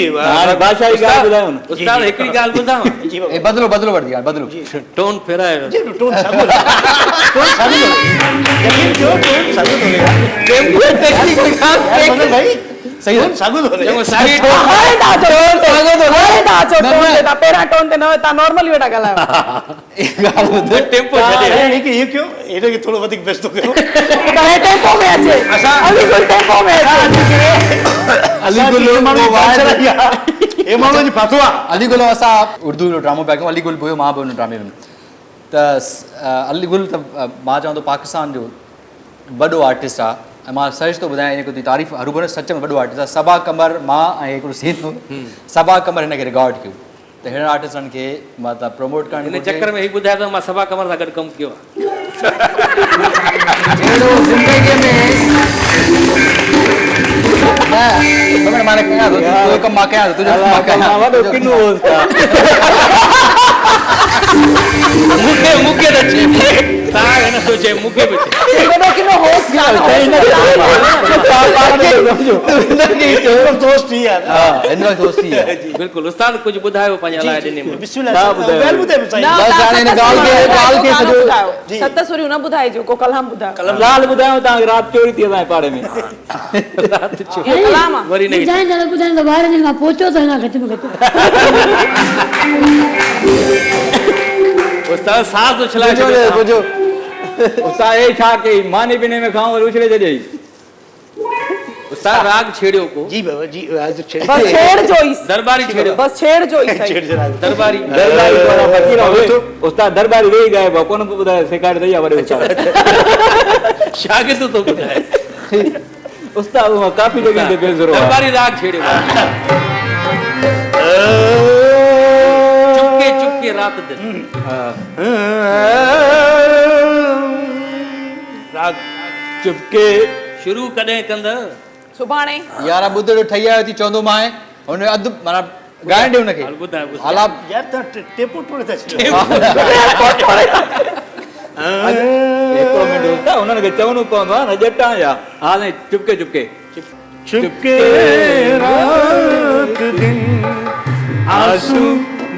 भाषाई ॻाल्हि ॿुधायो न उस्ताद हिकिड़ी ॻाल्हि ॿुधायो जी बाबा ए बदिलो बदिलो वठंदी आहे बदिलो टोन फेराए जी टोन साॻियो टोन साॻियो यकीन कयो टोन साॻियो थो रहे भाई सही टोन साॻियो थो रहे चङो साॻी टोन हाणे तव्हां चओ टोन ते पहिरियां टोन ते न तव्हां नॉर्मली वेठा ॻाल्हायो टेम्पो छॾे हिनखे इहो कयो हिनखे थोरो वधीक व्यस्त कयो हाणे टेम्पो में अचे अलीगुल टेम्पो में अचे हे माण्हू जी फाथो आहे अलीगुल असां उर्दू जो ड्रामो पिया कयूं अलीगुल बि हुयो मां बि हुन ड्रामे में त अलीगुल त मां चवां थो पाकिस्तान जो वॾो आर्टिस्ट आहे ऐं मां सच थो ॿुधायां हिन ख़ुदि तारीफ़ हरूभर सच में वॾो आर्टिस्ट आहे सबा कमर मां ऐं हिकिड़ो सीन हो सबा कमर हिनखे रिकॉर्ड कयो त हिन आर्टिस्टनि खे मतिलबु प्रमोट करणु हिन चक्कर में हीउ ॿुधायो त मां सभा कमर सां गॾु कमु कयो आहे अहिड़ो ज़िंदगीअ में न माने कयां थो तुंहिंजो कमु मां कयां थो तुंहिंजो कमु मां कयां मूंखे त चए तव्हां हिन सोचे मूंखे बि चए दोस्त ही आहे हिन वक़्तु दोस्ती आहे बिल्कुलु उस्ताद कुझु ॿुधायो पंहिंजा लाइ ॾिने में बिस्मिल्लाह ॿुधायो सत सुरियूं न ॿुधाइजो को कलाम ॿुधायो लाल ॿुधायो तव्हां राति चोरी थी असांजे पाड़े में कलाम वरी नहीं ॿुधाईंदा ॿार ॾींहं खां पहुचो त हिन घटि में घटि उस्ताद सास उछलाए उस्ताद ए छा कई मानी पीने में खाऊं और उछले छॾियई उस्ताद राग छेड़ियो को जी बाबा जी आज छेड़ बस छेड़ जो ही दरबारी छेड़ियो बस छेड़ जो ही सही दरबारी उस्ताद दरबारी वेही गाए कोन ॿुधाए सेखारे ॾई वॾे उस्ताद शागिर्द तो ॿुधाए उस्ताद काफ़ी जॻह ते बेज़रो दरबारी राग छेड़ियो चुपके चुपके रात दिन राग चुपके शुरू कॾहिं कंद सुभाणे यार ॿुधड़ो ठही आयो थी चवंदो मां हुन अधु माना ॻाइण ॾे हुनखे हल ॿुधाए ॿुधाए हालात यार त टेपो टोड़े था छॾो हिकिड़ो मिंट उस्ताद उन्हनि खे चवणो पवंदो आहे न ॼटा या हा साईं चुपके चुपके चुपके रात दिन आंसू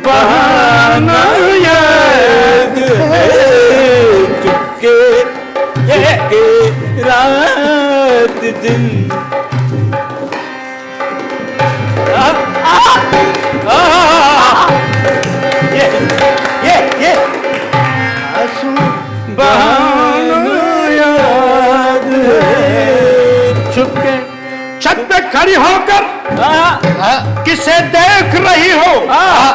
बहाना याद है चुपके रात दिन ये आंसू बहाना याद है चुपके छत पे खड़ी होकर किसे देख रही हो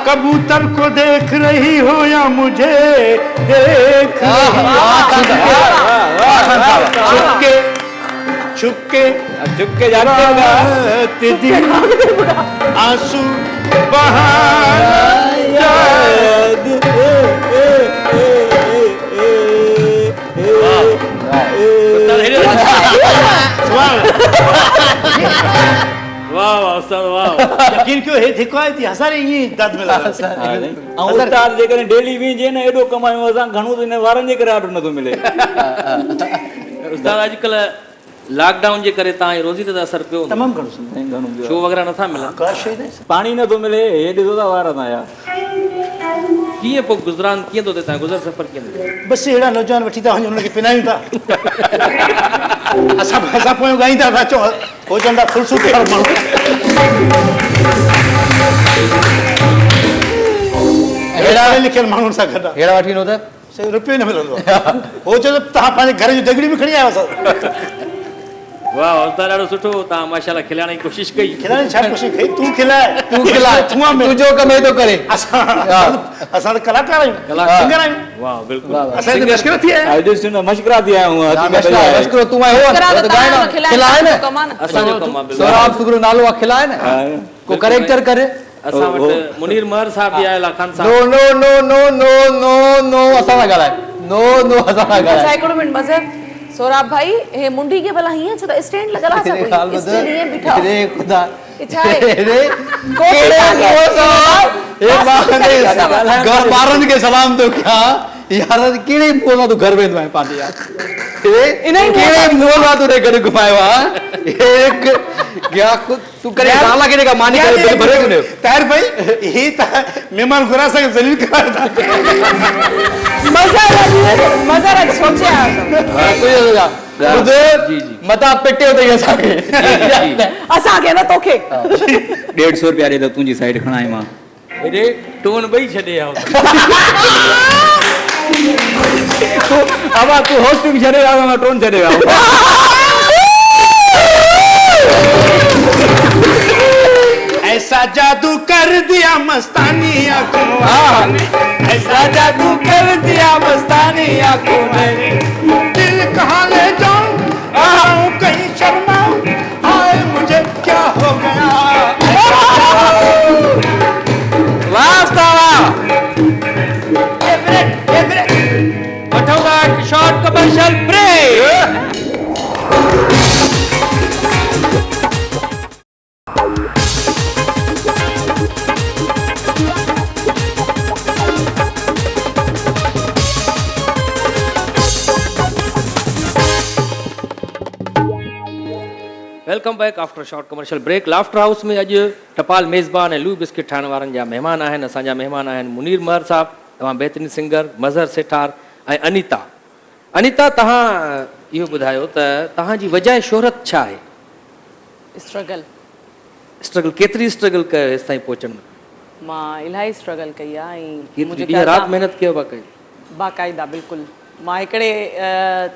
कबूतर को देख रही हो या मुझे देख चुपके चुपके चुपके जाते आंसू बहाना याद वाह वाह उस्ताद वाह यकीन क्यों है देखो आई थी हसारे ये दाद में लगा ऐं उस्ताद जेकॾहिं डेली विझे न एॾो कमायूं असां घणो त हिन वारनि जे करे ऑर्डर नथो मिले उस्ताद अॼुकल्ह लॉकडाउन जे करे तव्हांजी रोज़ी ते असर पियो तमाम घणो शो वग़ैरह नथा मिलनि का शे दे पाणी नथो मिले हे ॾिसो था वार तव्हांजा कीअं पोइ गुज़रान कीअं थो थिए तव्हां गुज़र सफ़र कीअं थो थिए बस एड़ा नौजवान वठी था वञूं उनखे पिनायूं था असां पोइ ॻाईंदा था चओ हो चवंदा फुल सूट वारो माण्हू अहिड़ा लिखियल माण्हुनि सां गॾु हेड़ा वठी ईंदो त सही रुपयो न मिलंदो हो चवंदो तव्हां पंहिंजे घर जी दगड़ी बि खणी आयो असां वाह उस्ताद ॾाढो सुठो तव्हां माशाल्लाह खिलाइण जी कोशिशि कई खिलाए छा ख़ुशी कई तूं खिलाए तूं तुंहिंजो कम तो करे असां त कलाकार आहियूं सिंगर आहियूं वाह बिल्कुल असांजी त मश्किल थी आहे ॾिस मशकरा थी आया हूं मश्किरो तूं आयो खिलाए न असांजो कमु आहे सोराब सुगरो नालो आहे खिलाए न को करेक्टर करे असां वटि मुनीर महर साहब बि आयल आहे खान नो साहब नो नो नो नो नो नो असां सां ॻाल्हाए नो नो असां सां अच्छा ॻाल्हाए हिकिड़ो मिंट मज़र सोराब भाई हे मुंडी के भला हीअं छो त स्टैंड लॻल आहे छा कोई स्टैंड हीअं बीठा रे खुदा छा आहे? रे घर ॿारनि खे सलाम थो कयां यार कहिड़े मुंहं सां तूं घर वेंदो आहीं पंहिंजे यार कहिड़े मुंहं सां तूं गॾु घुमायो आहे तूं करे साला केॾे का मानी करे दिलि भरे थो ताहिर भाई ही त महिमान घुरा असांखे ज़लील करायो था मज़र सोचिया मता पिटियो अथई असांखे असांखे न तोखे 150 रुपया ॾे त तुंहिंजी साइड खणाई मां हेॾे टोन ॿई छॾे आयो अब तू होस्ट भी छड़े आया मैं टोन छड़े आया ऐसा जादू कर दिया मस्तानी आंखों ने ऐसा जादू कर दिया मस्तानी आंखों ने दिल कहाँ ले जाऊं आऊं कहीं शर्माऊं हाय मुझे क्या हो गया short commercial break welcome back after short commercial break laughter house में अॼु टपाल मेज़बान ऐं लू बिस्किट ठाहिण वारनि जा महिमान आहिनि असांजा महिमान आहिनि मुनीर महर साहब तव्हां बहितरीन सिंगर मज़हर सेठार ऐं अनीता अनीता तव्हां इहो ॿुधायो त तव्हांजी वजह शोहरत छा आहे स्ट्रगल केतिरी स्ट्रगल कयो हेसि ताईं पहुचण में मां इलाही स्ट्रगल कई आहे ऐं ॾींहं राति महिनत कयो बाक़ाइदा बाक़ाइदा बिल्कुलु मां हिकिड़े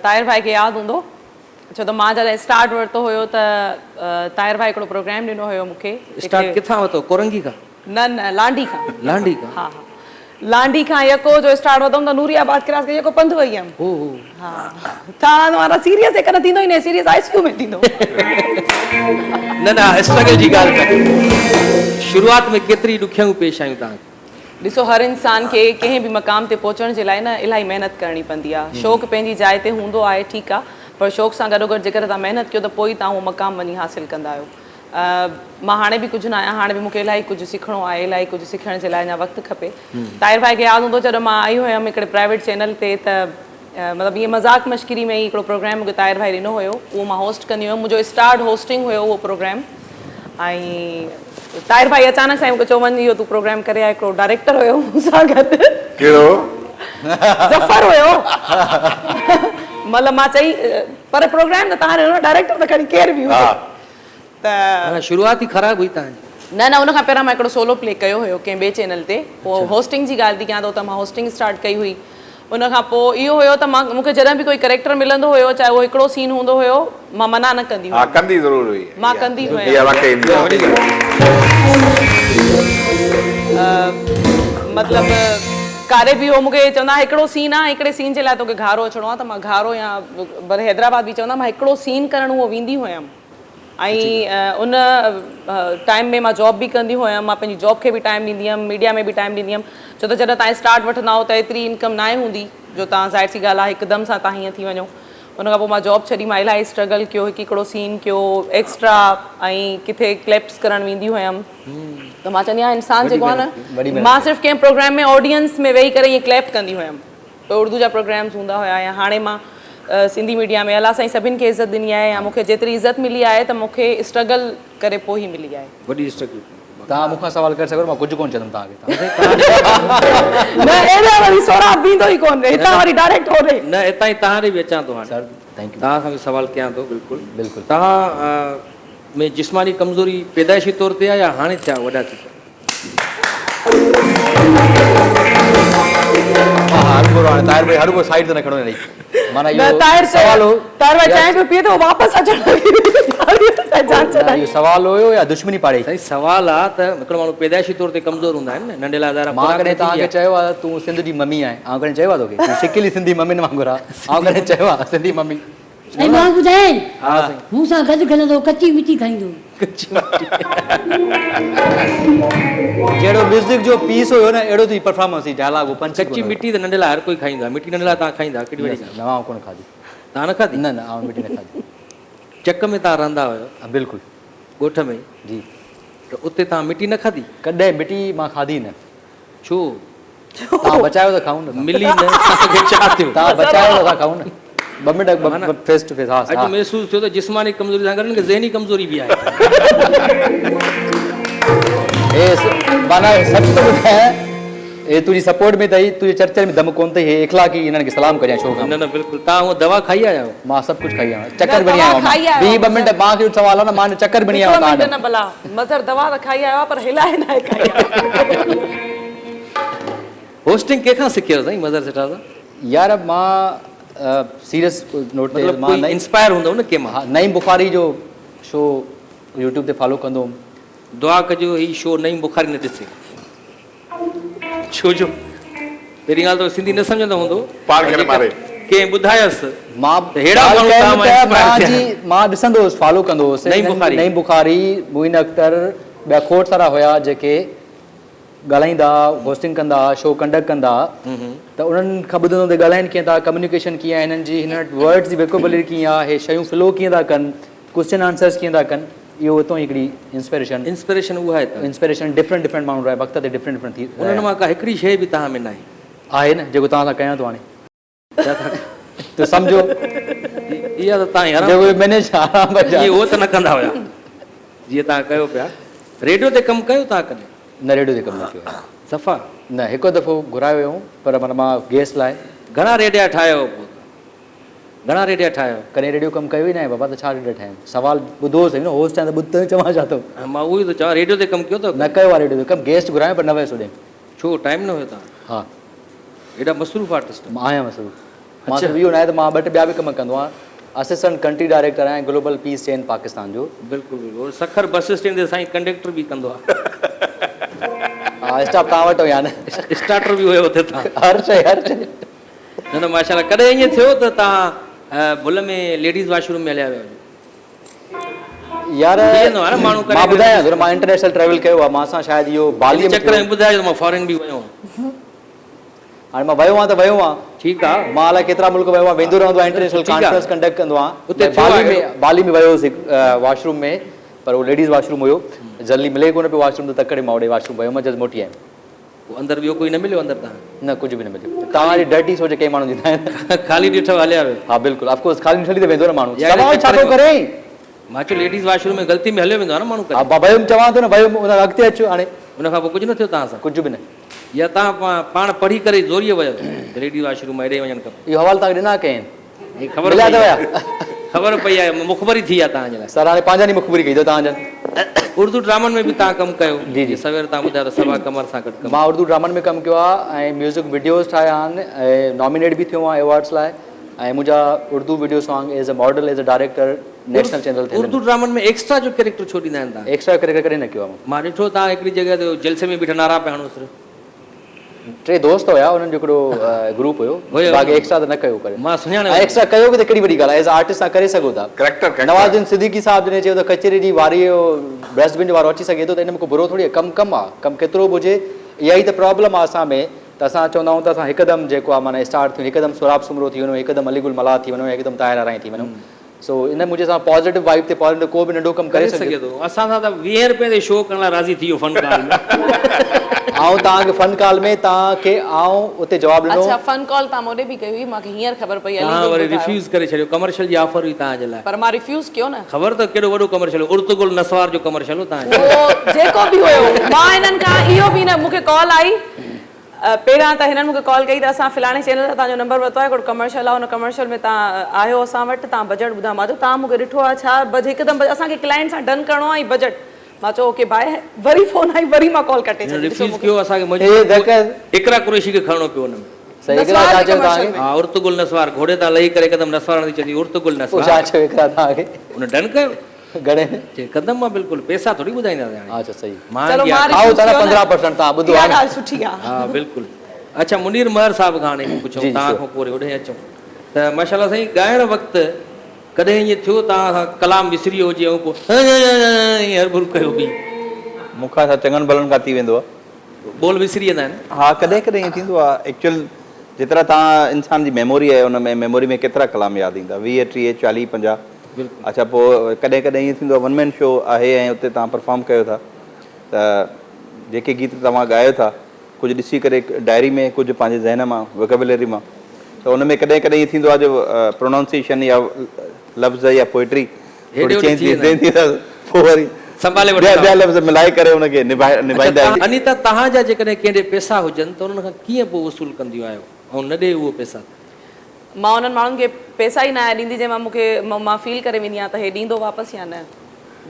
ताहिर भाई खे यादि हूंदो छो त मां जॾहिं स्टार्ट वरितो हुयो त ताहिर भाई हिकिड़ो प्रोग्राम ॾिनो हुयो मूंखे स्टार्ट किथां वरितो कोरंगी खां न लांडी खां लांडी खां हा हा लांडी खां यको जो स्टार्ट वरितो त नूरियाबाद क्रॉस करे यको पंधु वई हुयमि ओ हा तव्हां वारा सीरियस हिकु न थींदो ई न सीरियस आईसीयू में थींदो न स्ट्रगल जी ॻाल्हि कर शुरूआत में केतिरी ॾुखियाऊं पेश आयूं तव्हां ॾिसो हर इंसान खे कंहिं बि मक़ाम ते पहुचण जे लाइ न इलाही महिनत करणी पवंदी आहे शौक़ु पंहिंजी जाइ ते हूंदो आहे ठीकु आहे पर शौक़ सां गॾोगॾु जेकर तव्हां महिनत कयो त पोइ तव्हां उहो मक़ाम वञी हासिलु कंदा आहियो मां हाणे बि कुझु न आहियां हाणे बि मूंखे इलाही कुझु सिखणो आहे इलाही कुझु सिखण जे लाइ अञा वक़्तु खपे ताहिर भाई खे यादि हूंदो जॾहिं मां आई हुयमि हिकिड़े प्राइवेट चैनल ते त मतिलबु ईअं मज़ाक मश्किरी में ई हिकिड़ो प्रोग्राम मूंखे ताहिर भाई ॾिनो हुयो उहो मां होस्ट कंदी हुयमि मुंहिंजो स्टार्ट होस्टिंग हुयो उहो प्रोग्राम ऐं ताहिर भाई अचानक सां मूंखे चयो वञी इहो तूं प्रोग्राम करे आहे हिकिड़ो डायरेक्टर हुयो मूंसां गॾु कहिड़ो ज़फ़र हुयो मतिलबु मां चई पर प्रोग्राम त तव्हां डायरेक्टर त खणी केरु बि हुजे त शुरूआत ई ख़राबु हुई तव्हांजी न उन खां पहिरियों मां हिकिड़ो सोलो प्ले कयो हुयो कंहिं ॿिए चैनल ते पोइ होस्टिंग जी ॻाल्हि थी कयां त मां होस्टिंग स्टार्ट कई हुई उन खां पोइ इहो हुयो त मां मूंखे जॾहिं बि कोई कैरेक्टर मिलंदो हुयो चाहे उहो हिकिड़ो सीन हूंदो हुयो मां मना न कंदी हा कंदी ज़रूर हुई मां कंदी हुयमि इहा वाकई मतिलबु कारे बि हो मूंखे चवंदा हिकिड़ो सीन आहे हिकिड़े सीन जे लाइ तोखे घारो अचिणो आहे त मां घारो या भले हैदराबाद बि चवंदा मां हिकिड़ो सीन करणु उहो वेंदी हुयमि ऐं उन टाइम में मां जॉब बि कंदी हुयमि मां पंहिंजी जॉब खे बि टाइम ॾींदी हुयमि मीडिया में बि टाइम ॾींदी हुयमि छो त जॾहिं तव्हां स्टार्ट वठंदा हो त एतिरी इनकम न आहे हूंदी जो तव्हां ज़ाहिर सी ॻाल्हि आहे हिकदमि सां तव्हां हीअं थी वञो उन खां पोइ मां जॉब छॾी मां इलाही स्ट्रगल कयो हिकिड़ो सीन कयो एक्स्ट्रा ऐं किथे क्लिप्स करणु वेंदी हुयमि त मां चवंदी आहियां इंसान जेको आहे न मां सिर्फ़ु कंहिं प्रोग्राम में ऑडियंस में वेही करे ईअं क्लैप कंदी हुयमि पोइ उर्दू जा प्रोग्राम्स हूंदा हुया या हाणे मां सिंधी मीडिया में अलाह साईं सभिनि खे इज़त ॾिनी आहे या मूंखे जेतिरी इज़त मिली आहे त मूंखे स्ट्रगल करे पोइ ई मिली आहे वॾी स्ट्रगल तव्हां मूंखां सवाल करे सघो मां कुझु कोन चवंदुमि तव्हांखे न एॾा वरी सोरा बींदो ई कोन हितां वरी डायरेक्ट हो रे न हितां ई तव्हां ॾे बि अचां थो हाणे सर थैंक यू तव्हां खां बि सुवाल कयां थो बिल्कुलु बिल्कुलु तव्हां में जिस्मानी कमज़ोरी पैदाइशी तौर ते आहे या हाणे थिया वॾा थी ताहिर भाई हर को साइड ते न खणो रही माना न इहो ताहिर सवाल हो ताहिर भाई चांहि पियो पीए त वापसि अचण इहो सवाल हुयो या दुश्मनी पाड़े साईं सुवाल आहे त हिकिड़ो माण्हू पैदाइशी तौर ते कमज़ोर हूंदा आहिनि न नंढे लाइ मां कॾहिं तव्हांखे चयो आहे तूं सिंध जी मम्मी आहे ऐं कॾहिं चयो आहे तोखे तूं शिकिली सिंधी मम्मी न वांगुरु आहे ऐं कॾहिं चयो आहे सिंधी मम्मी ऐं मां ॿुधायां हा साईं मूंसां गॾु खणंदो कची मिटी खाईंदो जहिड़ो म्यूज़िक जो पीस हुयो न अहिड़ो थी परफॉर्मेंस हुई डायलॉग हो पंच कच्ची मिटी त नंढे लाइ हर कोई खाईंदो आहे मिटी नंढे लाइ तव्हां खाईंदा केॾी वॾी ॻाल्हि नवां कोन खाधी तव्हां न खाधी न आउं मिटी न खाधी चक में तव्हां रहंदा हुयो हा बिल्कुलु ॻोठ में जी त उते तव्हां मिटी न खाधी कॾहिं मिटी मां खाधी न छो तव्हां बचायो त खाऊं न मिली न तव्हांखे छा थियो तव्हां बचायो त खाऊं न ॿ मिंट फेस टू फेस हा अॼु महसूसु थियो त जिस्मानी कमज़ोरी सां गॾु ज़हनी कमज़ोरी बि आहे माना सच थो ॿुधायां हे तुंहिंजी सपोर्ट में अथई तुंहिंजे चर्चा में दम कोन अथई हे इख़लाक़ी हिननि खे सलाम कजांइ छो न बिल्कुलु तव्हां उहा दवा खाई आया आहियो मां सभु कुझु खाई आहियां चकर बणी दवा खाई आहियां आहियो, ॿ मिंट मूंखे सवाल आहे न मां चकर बणी आहियां न तव्हां भला मज़र दवा त खाई आयो आहे पर हिलाए न खाई आयो होस्टिंग कंहिंखां सिखियो साईं मज़र सेठा सां यार मां सीरियस नोट ते मतिलबु मां कोई इंस्पायर हूंदो न कंहिं मां नईम बुखारी जो शो यूट्यूब ते फॉलो कंदो हुउमि दुआ कजो ही शो नईम बुखारी न ॾिसे छो जो पहिरीं ॻाल्हि त सिंधी न सम्झंदो हूंदो पाण खे न मारे कंहिं ॿुधायसि मां अहिड़ा माण्हू तव्हां मां inspire थिया आहिनि। मां ॾिसंदो हुउसि फॉलो कंदो हुउसि नईम बुखारी मोइन अख्तर ॿिया खोड़ सारा हुया जेके ॻाल्हाईंदा होस्टिंग कंदा शो कंडक्ट कंदा त उन्हनि खां ॿुधंदो त ॻाल्हाइनि कीअं था कम्युनिकेशन कीअं आहे हिननि जी हिन वर्ड्स जी वेकोबुलरी कीअं आहे हे शयूं फ्लो कीअं था कनि क्वेश्चन आंसर्स कीअं था कनि इहो हितां हिकिड़ी इंस्पिरेशन उहा आहे त इंस्पिरेशन डिफरेंट माण्हू आहे वक़्त ते डिफरेंट थी उन्हनि मां का हिकिड़ी शइ बि तव्हां में न आहे न जेको तव्हां सां कयां थो हाणे त सम्झो इहा त तव्हां जेको मैनेज आराम उहो त न कंदा हुया जीअं तव्हां कयो पिया रेडियो ते कमु कयो तव्हां कॾहिं न रेडियो ते कमु न कयो सफ़ा न हिकु दफ़ो घुरायो हुयो पर माना मां गेस्ट लाइ घणा रेडिया ठाहियो पोइ घणा रेडिया ठाहियो कॾहिं रेडियो कमु कयो ई न आहे बाबा त छा रेडियो ठाहियूं सुवाल ॿुधोसि न होस्ट आहे त ॿुध चवां छा थो मां उहो ई थो चवां रेडियो ते कमु कयो अथव न कयो आहे रेडियो ते कमु गेस्ट घुरायो पर न वियसि होॾे छो टाइम न हुयो तव्हां हा एॾा मसरूफ़ आर्टिस्ट मां आहियां मसरूफ़ मां सिर्फ़ु इहो न आहे त मां ॿ टे ॿिया बि कमु कंदो आहियां असिस्टेंट कंट्री डायरेक्टर आहियां ग्लोबल पीस चेन पाकिस्तान जो। बिल्कुलु बिल्कुलु सखर बस स्टैंड ते साईं कंडक्टर बि कंदो आहे। हा स्टाफ तव्हां वटि हुया न, स्टार्टर बि हुयो हुते तव्हां। हर शइ हर शइ। न न माशाल्लाह। कॾहिं ईअं थियो त तव्हां भुल में लेडीज़ वॉशरूम में हलिया विया हुजो? यार थी वेंदो आहे न माण्हू करे मां ॿुधायां थो, मां इंटरनेशनल ट्रैवल कयो आहे, मां सां शायदि इहो बाली में चक्कर में ॿुधायो त मां फॉरेन बि वियो आहियां। हाणे मां वियो आहियां त वियो आहियां, ठीकु आहे। मां अलाए केतिरा मुल्क वियो आहियां, वेंदो रहंदो आहियां, इंटरनेशनल ठीकु आहे। कॉन्फ्रेंस कंडक्ट कंदो आहियां। उते मैं थियो बाली में वियो हुउसि वॉशरूम में, पर उहो लेडीज़ वॉशरूम हुयो, जल्दी मिले कोन पियो वॉशरूम, त तकड़े मां होॾे वॉशरूम वियो, मां जस्ट मोटी आयुमि। अंदरि ॿियो कोई न मिलियो अंदरि तव्हां? न कुझु बि न मिलियो। तव्हांजी डर्टी सोच कंहिं माण्हू ॾींदा आहिनि। ख़ाली ॾिठो हलिया वियो? हा बिल्कुलु, ऑफकोर्स ख़ाली ॾिठली त वेंदो न माण्हू। यार, सवाल छा थो करे? मां चयो लेडीज़ वॉशरूम में ग़लती में हलियो वेंदो आहे न माण्हू। हा वयुमि, चवां थो न वयुमि, उन अॻिते अचो हाणे। उन खां पोइ कुझु न थियो तव्हां सां? कुझु बि न। या तव्हां पाण पढ़ी करे ज़ोरीअ वियो लेडीज़ वॉशरूम हेॾे वञणु खपे? इहो हवालो तव्हांखे ॾिना कंहिं? ख़बर मिलिया पई अथव आहे? या? ख़बर पई आहे, मुख़बरी थी आहे तव्हांजे लाइ। सर हाणे पंहिंजा मुख़बरी कई अथव तव्हांजा। उर्दू ड्रामनि में बि तव्हां कमु कयो? जी जी। सवेर तव्हां ॿुधायो त सभा कमर सां गॾु कमु। मां उर्दू ड्रामनि में कमु कयो आहे ऐं म्यूज़िक वीडियोज़ ठाहिया आहिनि ऐं नॉमिनेट बि थियो आहे अवार्ड्स लाइ, ऐं मुंहिंजा Urdu video song as a model as a director national channel ते। उर्दू ड्रामनि में एक्स्ट्रा जो कैरेक्टर छो ॾींदा आहिनि तव्हां? एक्स्ट्रा कैरेक्टर करे न कयो आहे मां ॾिठो तव्हां हिकिड़ी जॻह ते जलसे में बीठा नारा पिया हणो। टे दोस्त हुया, उन्हनि जो हिकिड़ो ग्रुप हुयो, बाक़ी एक्स्ट्रा त न कयो करे। मां सुञाणो। एक्स्ट्रा कयो बि त कहिड़ी वॾी ॻाल्हि आहे, एज़ आर्टिस्ट तव्हां करे सघो था। नवाज़ुद्दीन सिद्दीकी साहब जॾहिं चयो त कचहरी जी वारी डस्टबिन जो वारो अची सघे थो, त हिन में को बुरो थोरी आहे। कमु कमु आहे, कमु केतिरो बि हुजे। इहा ई त प्रॉब्लम आहे असां में, त असां चवंदा आहियूं त असां हिकदमि जेको आहे माना स्टार्ट थियूं, हिकदमि सुराब सुमरो थी वञूं, हिकदमि अलीगुल मलाह थी वञूं, हिकदमि ताहिर राई थी वञूं। सो इन मुंहिंजे सां पॉज़िटिव वाइब ते पॉज़िटिव को बि नंढो कमु करे सघे थो। असां सां त 20 रुपए ते शो करण लाइ राज़ी थी वियो फनकार में। आऊं तव्हांखे फन कॉल में तव्हांखे आऊं उते जवाबु ॾिनो। अच्छा फन कॉल तव्हां मोॾे बि कई हुई, मूंखे हींअर ख़बर पई आहे। तव्हां वरी रिफ्यूज़ करे छॾियो, कमर्शियल जी ऑफर हुई तव्हांजे लाइ। पर मां रिफ्यूज़ कयो न। ख़बर त केॾो वॾो कमर्शियल, उर्तुगुल नसवार जो कमर्शियल हो तव्हांजो। उहो जेको बि हुयो, मां हिननि खां इहो बि न, मूंखे कॉल आई पहिरियां त हिननि मूंखे कॉल कई त असां फलाणे चैनल ते तव्हांजो नंबर वरितो आहे, हिकिड़ो कमर्शियल आहे, हुन कमर्शियल में तव्हां आहियो असां वटि, तव्हां बजट ॿुधायो। मां चयो तव्हां मूंखे ॾिठो आहे छा हिकदमि असांखे क्लाइंट सां डन करिणो आहे बजट। मां चयो ओके बाय, वरी फोन आई, वरी मां कॉल कटे छॾी। रिफ्यूज़ कयो असांखे मजबूर इकरा कुरैशी खे खणणो पियो हुन में। सही इकरा छा चयो तव्हांखे? हा उर्तुगुल नसवार, घोड़े तां लही करे हिकदमि नसवार थी चवंदी उर्तुगुल नसवार। छा चयो इकरा तव्हांखे? हुन डन कयो घणे? कदम मां बिल्कुलु पैसा थोरी ॿुधाईंदासीं हाणे। अच्छा सही। चलो मां आओ था 15% तव्हां ॿुधो आहे। ॻाल्हि सुठी आहे। हा बिल्कुलु। अच्छा मुनीर महर साहब खां हाणे पुछूं तव्हां खां पोइ होॾे अचूं त माशाल्लाह साईं ॻाइण वक़्तु कॾहिं ईअं थियो तव्हां खां कलाम विसरी वियो हुजे ऐं पोइ हरभुर कयो बि? मूंखां छा चङनि भलनि खां थी वेंदो आहे, बोल विसरी वेंदा आहिनि। हा कॾहिं कॾहिं ईअं थींदो आहे। एक्चुअल जेतिरा तव्हां इंसान जी मेमोरी आहे उन में मेमोरी में केतिरा कलाम यादि ईंदा, 20, 30, 40, 50। अच्छा पोइ कॾहिं कॾहिं ईअं थींदो आहे वन मैन शो आहे ऐं उते तव्हां परफॉर्म कयो था, त जेके गीत तव्हां ॻायो था कुझु ॾिसी करे डायरी में, कुझु पंहिंजे ज़हन मां, वोकेबुलरी मां, त उन में कॾहिं कॾहिं ईअं थींदो आहे जो प्रोनाउंसिएशन या लफ़्ज़ या पोइट्री चेंज थी वेंदी आहे, पोइ वरी संभाले ॿिया लफ़्ज़ मिलाए करे उनखे निभाईंदा आहिनि। अनीता तव्हांजा जेकॾहिं कंहिंजे पैसा हुजनि त उन्हनि खां कीअं पोइ वसूल कंदियूं आहियो ऐं न ॾे उहो पैसा? मां उन्हनि माण्हुनि खे पैसा ई न आहे ॾींदी, जंहिंमां मूंखे मां फील करे वेंदी आहियां त हे ॾींदो वापसि या न।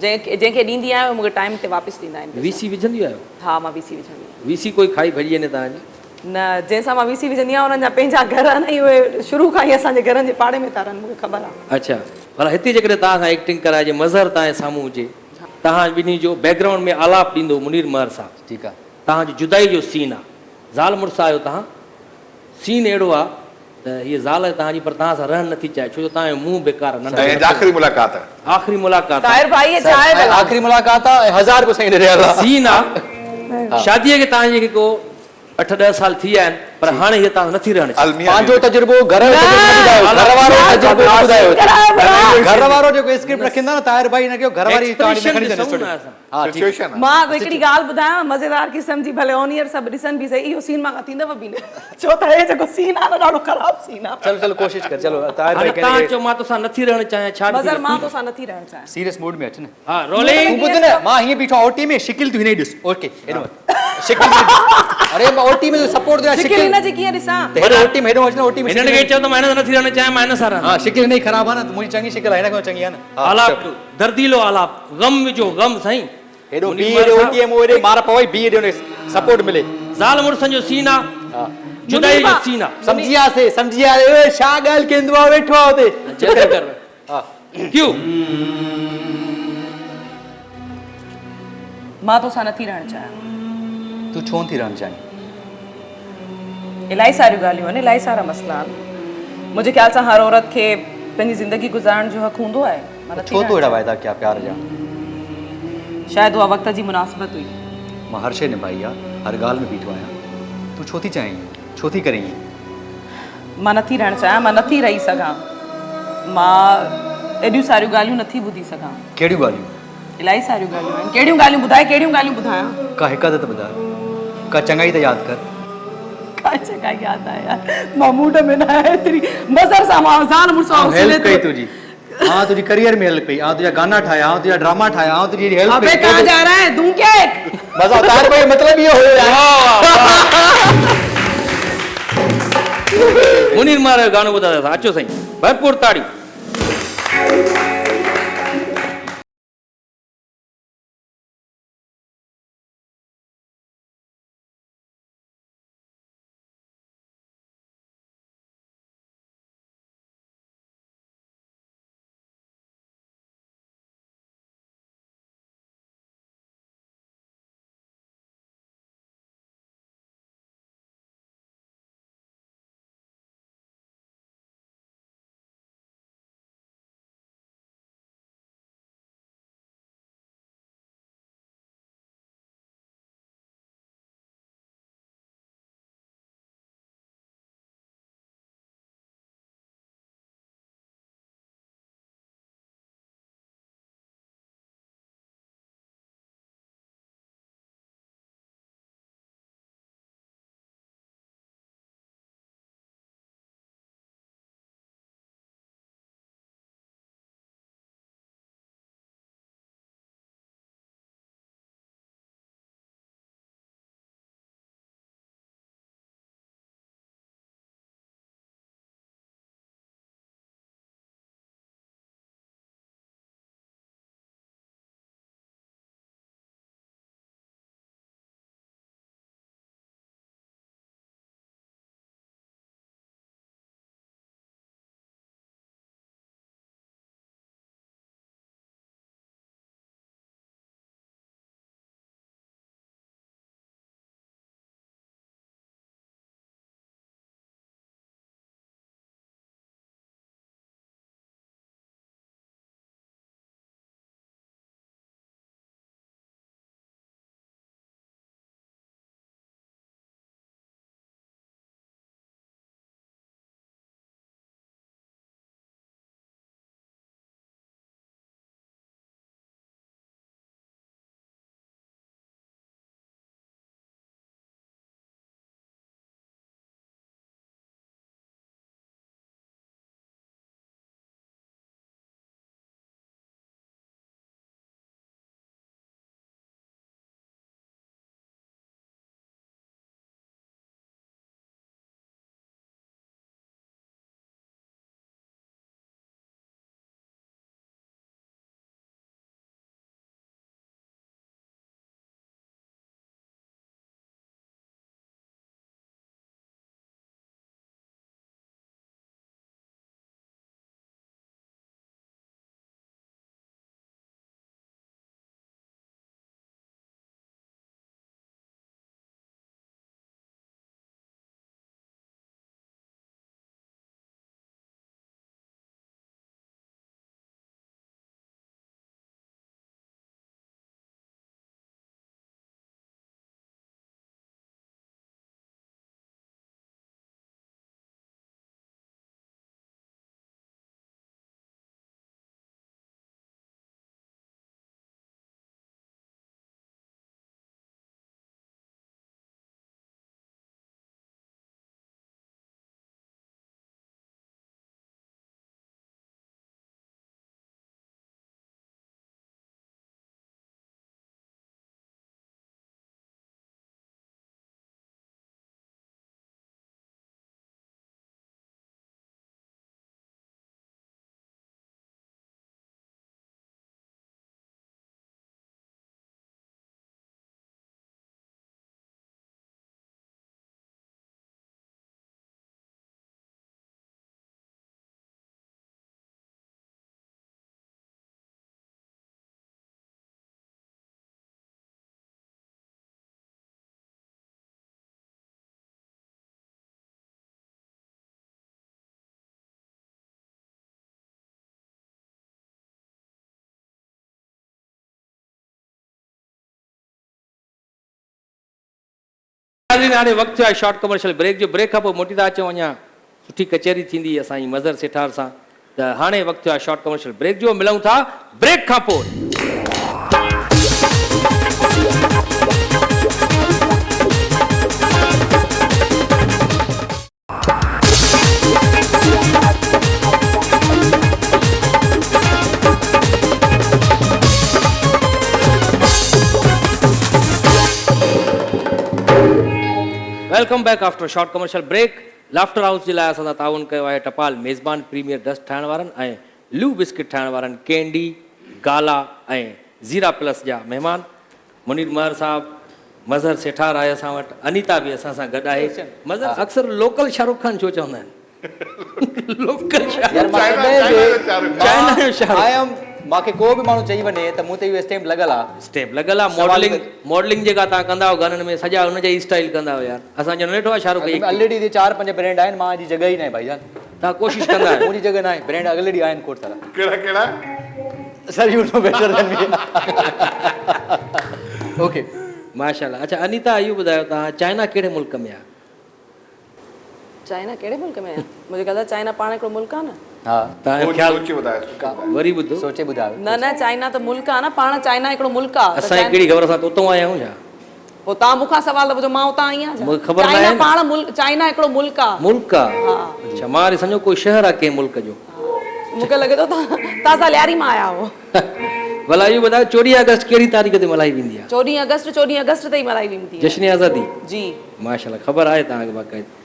जंहिंखे ॾींदी आहियां मूंखे टाइम ते वापसि ॾींदा आहिनि। वीसी विझंदी आहियो? हा मां वीसी विझंदी आहियां। वीसी कोई खाई भॼी वञे तव्हांजी? न, जंहिंसां मां वीसी विझंदी आहियां उन्हनि जा पंहिंजा घर आहिनि, उहे शुरू खां ई असांजे घरनि जे पाड़े में था रहनि, मूंखे ख़बर आहे। अच्छा भला हिते जेकॾहिं तव्हां खां एक्टिंग कराइजे, मज़हर तव्हांजे साम्हूं हुजे, तव्हां ॿिन्ही जो बैकग्राउंड में आलाप ॾींदो मुनीर महर साहब, ठीकु आहे, तव्हांजी जुदाई जो सीन आहे, ज़ाल मुड़ुस आहियो तव्हां, सीन अहिड़ो आहे त हीअ ज़ाल तव्हांजी पर तव्हां सां रहणु नथी चाहे, छो जो तव्हांजो मुंहुं बेकार आहे। आख़िरी मुलाक़ात आख़िरी मुलाक़ात आख़िरी मुलाक़ात आहे, 1000 को साईं ॾियल आहे। सीन आहे शादीअ खे तव्हांजे को 8-10 साल थी विया आहिनि, पर हाणे हीअ तव्हां नथी रहण। पंहिंजो तजुर्बो घर वारो जेको स्क्रिप्ट रखंदा न ताहिर भाई हिनखे घरवारी मां हिकिड़ी ॻाल्हि ॿुधायां मज़ेदार क़िस्म जी, भले ऑनियर सभु ॾिसनि बि सही, इहो सीन मां थींदव बि न, छो त हे जेको सीन आहे न ॾाढो ख़राब सीन आहे। चल चल कोशिश कर, चलो ताहिर भाई तव्हां चओ मां तोसां नथी रहण चाहियां, छा मज़र मां तोसां नथी रहण चाहियां, सीरियस मूड में अच न। हा रोलिंग ॿुध न, मां हीअं बीठो ओटी में, शिकिल तूं हिन ॾिस, ओके हेॾो शिकिल, अरे मां ओटी में सपोर्ट दिया, शिकिल हिन जी कीअं ॾिसां? हेॾो ओटी में हेॾो अच न, ओटी में हिननि खे चओ त मां हिन सां नथी रहण चाहियां, मां हिन सां रहां। हां शिकिल हिन जी ख़राब आहे न, मुंहिंजी चङी शिकिल आहे, हिन खां चङी आहे न। आलाप दर्दीलो आलाप, गम विझो गम साईं, हेॾो बी हेॾो ओटी में हेॾे मार पवई, बी हेॾो सपोर्ट मिले। ज़ाल मुड़ुसनि जो सीन आहे, जुदाई जो सीन आहे, समझियासीं छा ॻाल्हि कंदो आहे, वेठो आहे हुते, क्यों? मां तोसां नथी रहणु चाहियां। तूं छो थी रहणु चाहीं? इलाही सारियूं ॻाल्हियूं आहिनि, इलाही सारा मसइला आहिनि। मुंहिंजे ख़्याल सां हर औरत खे पंहिंजी ज़िंदगी गुज़ारण जो हक़ हूंदो आहे। मां नथी छो तूं रहणु अहिड़ा वाइदा कया प्यार जा? चाहियां। शायदि उहा वक़्त जी मुनासिबत हुई। मां हर शइ निभाई आहे, हर ॻाल्हि में बीठो आहियां। तूं छो थी चाहीं, छो थी करीं? मां नथी रहणु चाहियां, मां नथी रही सघां। मां एॾियूं सारियूं ॻाल्हियूं नथी ॿुधी सघां। कहिड़ियूं ॻाल्हियूं? इलाही सारियूं ॻाल्हियूं आहिनि। कहिड़ियूं ॻाल्हियूं ॿुधाए, कहिड़ियूं ॻाल्हियूं ॿुधायां? का हिकु अधु त ॿुधाए, का चङाई त यादि कर। का चङाई यादि आहे यार, मां मूड में न आहे एतिरी। बसर सां मां ज़ाल मुड़ुस वांगुरु हेल्प सुले कई थो। तुंहिंजी, हाँ तुझी करियर में हेल्प कई, हाँ तुझा गाना ठाया, हाँ तुझा ड्रामा ठाया, हाँ तुझी हेल्प अबे कई। कहाँ जा रहा है, दूं क्या एक? बस अवतार भाई मतलब ये हो यार। मुनीर मार जो गानो ॿुधायो असां, अचो साईं, भरपूर ताड़ियूं। हाणे वक़्तु थियो आहे शॉर्ट कमर्शियल ब्रेक जो। ब्रेक खां पोइ मोटी था अचूं, अञा सुठी कचहरी थींदी असांजी मज़र सेठार सां। त हाणे वक़्तु थियो आहे शॉर्ट कमर्शियल ब्रेक जो। मिलूं था ब्रेक खां पोइ। Welcome back after short commercial break. Laughter house जे लाइ असां सां ताउन कयो आहे टपाल मेज़बान प्रीमियर डस्ट ठाहिण वारनि ऐं लू बिस्किट ठाहिण वारनि कैंडी, गाला ऐं ज़ीरा प्लस जा महिमान मुनीर महर साहब, मज़हर सेठार आहे असां वटि, अनीता बि असां सां गॾु आहे। मज़हर अक्सर लोकल शाहरुख खान छो चवंदा आहिनि? लोकल चाइना जो शाहरुख। मूंखे को बि माण्हू चई वञे त मूं ते इहो स्टैम्प लॻल आहे। स्टैम्प लॻल आहे। मॉडलिंग जेका तव्हां कंदा हो गाननि में सॼा हुन जा ई स्टाइल कंदा हो यार। असांजो ॾिठो आहे शाहरुख ऑलरेडी 4-5 ब्रांड आहिनि, मां जी जॻह ई न आहे भाईजान। तव्हां कोशिशि कंदा आहियो? मुंहिंजी जॻह न आहे, ब्रांड ऑलरेडी आहिनि खोड़ सारा। कहिड़ा कहिड़ा? Sir you know better than me. Okay माशाल्लाह। अच्छा अनीता इहो ॿुधायो तव्हां चाइना कहिड़े मुल्क में आहे? चाइना कहिड़े मुल्क में आहे? मुंहिंजे ख़्याल चाइना पाण हिकिड़ो मुल्क आहे न। हा तव्हांजो ख़्यालु वरी ॿुधो, सोचे ॿुधायो। न चाइना त मुल्क आहे न, पाण चाइना हिकिड़ो मुल्क आहे। असांखे कहिड़ी ख़बर, असां त उतां आया आहियूं छा? पोइ तव्हां मूंखां सवाल पुछो, मां उतां आई आहियां। मूंखे ख़बर न आहे। चाइना पाण मुल्क, चाइना हिकिड़ो मुल्क आहे। मुल्क आहे? अच्छा मां वरी सम्झो कोई शहर आहे कंहिं मुल्क जो। मूंखे लॻे थो तव्हां सालियारी मां आया हो। भला इहो ॿुधायो 24 अगस्त कहिड़ी तारीख़ ते मल्हाई वेंदी आहे? 14 अगस्त ते ई मल्हाई वेंदी आहे जश्न आज़ादी जी। माशाल्लाह ख़बर आहे तव्हांखे बाक़ाइदा।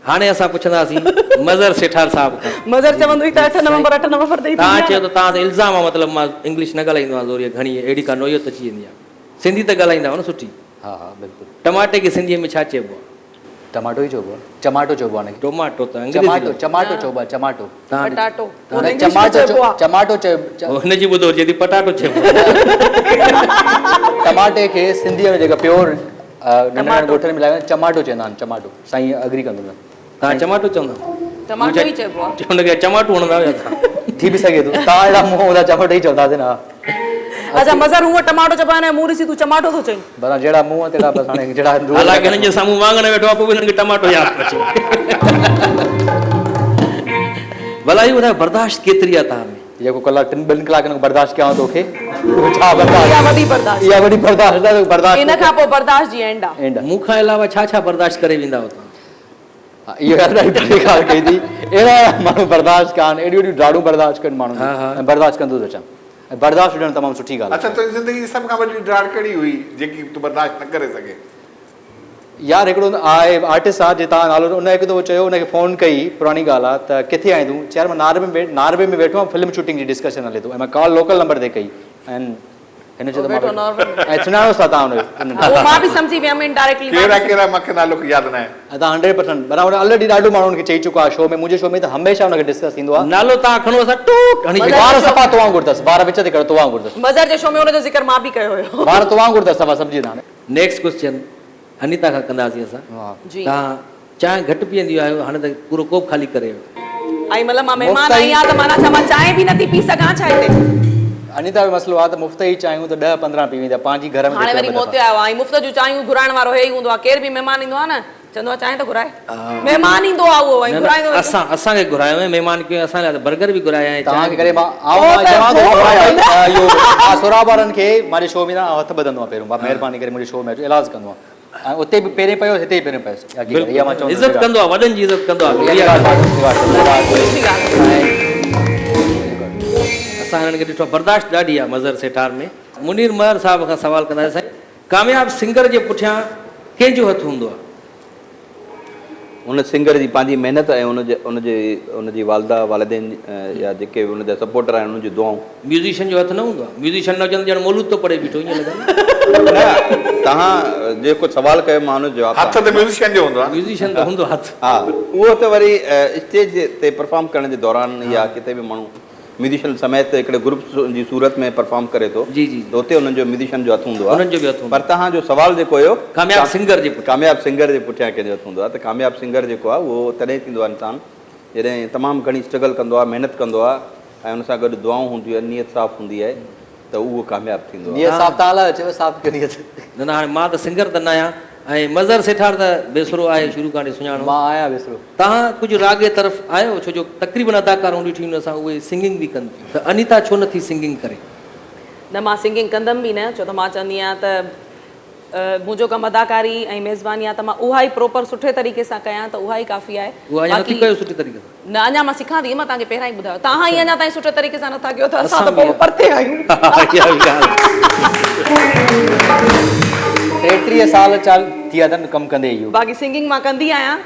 हाणे असां पुछंदासीं मज़हर सेठार साहब खां। मज़हर चवंदो ई त 8 नवंबर ते तव्हां चयो त तव्हां ते इल्ज़ाम आहे, मतिलबु मां इंग्लिश न ॻाल्हाईंदो आहियां ज़ोरी घणी अहिड़ी का नोयत अची वेंदी आहे। सिंधी त ॻाल्हाईंदा न सुठी? हा हा बिल्कुलु। टमाटे खे सिंधीअ में छा चइबो आहे? टमाटो ई चइबो आहे, चमाटो चइबो आहे। टोमाटो त चमाटो चमाटो चइबो आहे, चमाटो। पटाटो चमाटो चइबो, हुनजी ॿुधो चए थी पटाटो चइबो। टमाटे खे सिंधीअ में जेका प्योर नंढा ॻोठनि में मिलाए चमाटो चवंदा आहिनि। चमाटो साईं अग्री कंदो न। तव्हां चमाटो चवंदा? टमाटो ई चइबो आहे। हुनखे चमाटो हणंदा हुया थी बि सघे थो, तव्हां अहिड़ा मुंहुं हूंदा चमाटो ई चवंदासीं न। अच्छा मज़हर हूअं टमाटो चइबो आहे, मूं ॾिसी तूं टमाटो थो चईं? बरा जहिड़ा मुंहुं तेड़ा बसि हाणे जहिड़ा हालांकि हिननि जे साम्हूं वांगण वेठो आहे, पोइ बि हिननि खे टमाटो यादि अचे। भला इहो ॿुधायो बर्दाश्त केतिरी आहे तव्हां में? जेको कलाक 2 कलाकनि खां बर्दाश्त कयां तोखे, छा बर्दाश्त? इहा वॾी बर्दाश्त। इहा वॾी बर्दाश्त आहे। बर्दाश्त इन खां पोइ बर्दाश्त जी एंड आहे। मूंखां अलावा छा छा बर्दाश्त करे वेंदा हो तव्हां? इहो ॾाढी ॾाढी ॻाल्हि कई थी। अहिड़ा माण्हू बर्दाश्त कनि, एॾियूं एॾियूं ॾाढूं बर्दाश्त कनि माण्हू, ऐं बर्दाश्त कंदो थो अचां। ऐं बर्दाश्त हुजणु तमामु सुठी ॻाल्हि आहे। अच्छा तुंहिंजी ज़िंदगी जी सभ खां वॾी ड्राड़ कहिड़ी हुई जेकी तूं बर्दाश्त न करे सघे? यार हिकिड़ो आहे आर्टिस्ट आहे, जे तव्हां नालो उन हिकु दफ़ो चयो, उनखे फ़ोन कई, पुराणी ॻाल्हि आहे, त किथे आई तूं? चयार मां नारवे में वेठो आहियां, फिल्म शूटिंग जी डिस्कशन हले थो, ऐं मां कॉल लोकल नंबर ते कई। ऐं हिन चयो ऐं सुञाणो था तव्हां मां बि सम्झी वियमि इनडायरेक्टली। कहिड़ा मूंखे नालो यादि न आहे। तव्हां 100% बराबरि ऑलरेडी ॾाढो माण्हुनि खे चई चुको आहे शो में। मुंहिंजे शो में त हमेशह हुनखे डिस्कस थींदो आहे। नालो तव्हां खणो असां टूक हणी ॿार सफ़ा तो वांगुरु अथसि, ॿार विच ते कयो तो वांगुरु अथसि। मज़हर जे शो में हुनजो ज़िक्र मां बि कयो हुयो। ॿार तो वांगुरु अथसि सफ़ा, सम्झी था। नेक्स्ट क्वेश्चन अनीता खां कंदासीं असां। तव्हां चांहि घटि पीअंदी आहियो, हाणे त पूरो कोप ख़ाली करे वियो। ऐं मतिलबु मां महिमान आई आहियां त माना छा मां चांहि बि नथी पी सघां छा हिते? अनीता जो मसलो आहे त मुफ़्त जी चांहियूं त 10-15 पी वेंदी आहे पंहिंजी घर में। हाणे वरी मोते आयो आहे, मुफ़्त जूं चांहियूं घुराइण वारो हे ई हूंदो आहे। केर बि महिमान ईंदो आहे न चवंदो आहे चांहि त घुराए। महिमान ईंदो आहे उहो ऐं घुराईंदो। असांखे घुरायो आहे महिमान, कीअं असां लाइ बर्गर बि घुराया आहिनि। तव्हांखे करे मां सोराब वारनि खे मुंहिंजे शो में न हथ ॿधंदो आहे पहिरियों। महिरबानी करे मुंहिंजे शो में अचो, इलाज कंदो आहे। ऐं उते बि पहिरें पियो, हिते ई पहिरियों पियोसि। इज़त कंदो आहे, वॾनि जी इज़त कंदो आहे। असां हिननि खे ॾिठो बर्दाश्त ॾाढी आहे मज़हर सेठार में। मुनीर महर साहब खां सवाल कंदासीं, साईं कामयाब सिंगर जे पुठियां कंहिंजो हथु हूंदो आहे? उन सिंगर जी पंहिंजी महिनत ऐं उनजी वालदा वालिदैन या जेके उनजा सपोर्टर आहिनि उनजी दुआऊं। म्यूज़िशियन जो हथु न हूंदो आहे? म्यूज़िशियन न हुजनि ॼण मौलूद थो पढ़े बीठो ईअं लॻंदो। तव्हां जेको सवाल कयो मां हुनजो जवाबु। हथु त म्यूज़िशियन जो हूंदो आहे। म्यूज़िशियन त हूंदो हथु। हा उहो त वरी स्टेज ते परफॉर्म करण जे दौरान या किथे बि माण्हू म्यूज़िशियन समेत हिकिड़े ग्रुप जी सूरत में परफॉर्म करे थो जी जी, त उते हुननि जो म्यूज़िशियन जो हथु हूंदो आहे। हुननि जो बि हथु हूंदो पर तव्हांजो सवाल जेको हुयो कामयाब सिंगर जे पुठियां कंहिंजो हथु हूंदो आहे, त कामयाब सिंगर जेको आहे उहो तॾहिं थींदो आहे इंसानु जॾहिं तमामु घणी स्ट्रगल कंदो आहे, महिनत कंदो आहे ऐं हुन सां गॾु दुआऊं हूंदियूं आहिनि, नियत साफ़ हूंदी आहे, त उहो कामयाबु थींदो आहे। नियत साफ़ तव्हां लाइ चयो साफ़ कयो नियत। न न हाणे मां त सिंगर त न आहियां, ऐं मज़र सेठार त बेसरो आहे शुरू खां सुञाणो। मां आहियां विसरो। तव्हां कुझु राग जे तरफ़ आयो छो जो तक़रीबन अदाकारूं ॾिठियूं असां उहे सिंगिंग बि कनि थियूं, त अनीता छो नथी सिंगिंग करे? न मां सिंगिंग कंदमि बि न, छो त मां चवंदी आहियां त मुंहिंजो कमु अदाकारी ऐं मेज़बानी आहे त मां उहा ई प्रॉपर सुठे तरीक़े सां कयां त उहा ई काफ़ी आहे। उहा अञा नथी कयो सुठे तरीक़े सां? न अञा मां सिखां थी, मां तव्हांखे पहिरां ई ॿुधायो, तव्हां ई अञा ताईं सुठे तरीक़े सां नथा कयो त असां त पोइ परते आहियूं। 33 साल चाल थी अथनि कमु कंदे इहो। बाक़ी सिंगिंग मां कंदी आहियां,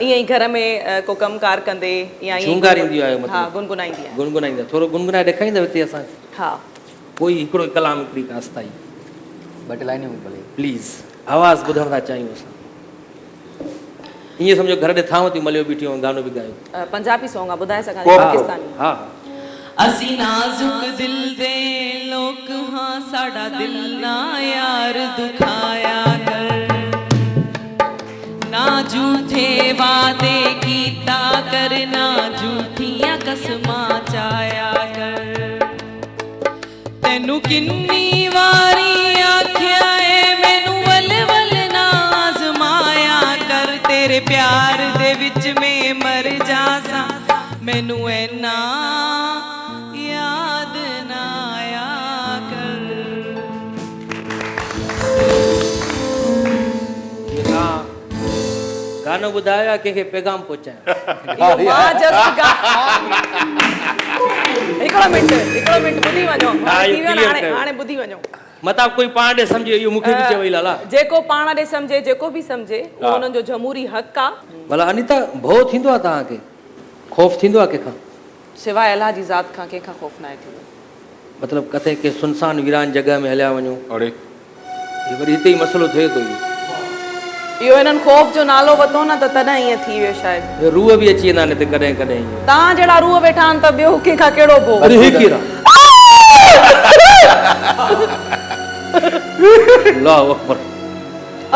ईअं ई घर में को कमकार कंदे या शृंगारींदी आहियो मतिलबु? हा, गुनगुनाईंदी आहियां। गुनगुनाईंदा, थोरो गुनगुनाए ॾेखारींदव हिते असांखे? हा, कोई हिकिड़ो कलाम हिकिड़ी कास्ताई 2 लाइनियूं भले प्लीज़, आवाज़ ॿुधण था चाहियूं असां। ईअं सम्झो घर ॾे थांव थियूं मलियो बीठियूं गानो बि ॻायो। पंजाबी सॉन्ग आहे, ॿुधाए सघां थी पाकिस्तानी। हा ਅਸੀਂ नाजुक दिल दे लोग हाँ साड़ा दिल ना यार दुखाया कर, ना झूठे वादे कीता कर, ना झूठियां कसमां चाया कर। तेनू किन्नी वारी आख्या है मैनू वल वल ना आजमाया कर, तेरे प्यार दे विच में मर जासा मैनू ऐना याद ना आया कर। गानो ॿुधायो या कंहिंखे पैगाम पहुचायो? हिकिड़ो मिंट ॿुधी वञो, हाणे ॿुधी वञो। मतिलबु कोई पाण ॾे सम्झे, इहो मूंखे बि चवई लाला। जेको पाण ॾे सम्झे, जेको बि सम्झे, उहो हुननि जो जमहूरी हक़ आहे। भला अनीता भउ थींदो आहे तव्हांखे? खौफ़ थींदो आहे कंहिंखां? सिवाय अलाह जी ज़ात खां कंहिंखां ख़ौफ़ न आहे थींदो। मतिलबु किथे के सुनसान वीरान जॻह में हलिया वञो, अरे इहो वरी हिते ई मसइलो थिए थो। इहो हिननि ख़ौफ़ जो नालो वरितो न त तॾहिं ईअं थी वियो शायदि। रूह बि अची वेंदा आहिनि हिते कॾहिं कॾहिं। तव्हां जहिड़ा रूह वेठा आहिनि त ॿियो कंहिंखां कहिड़ो भउ? अरे हे केरु आहे? अल्लाह अकबर।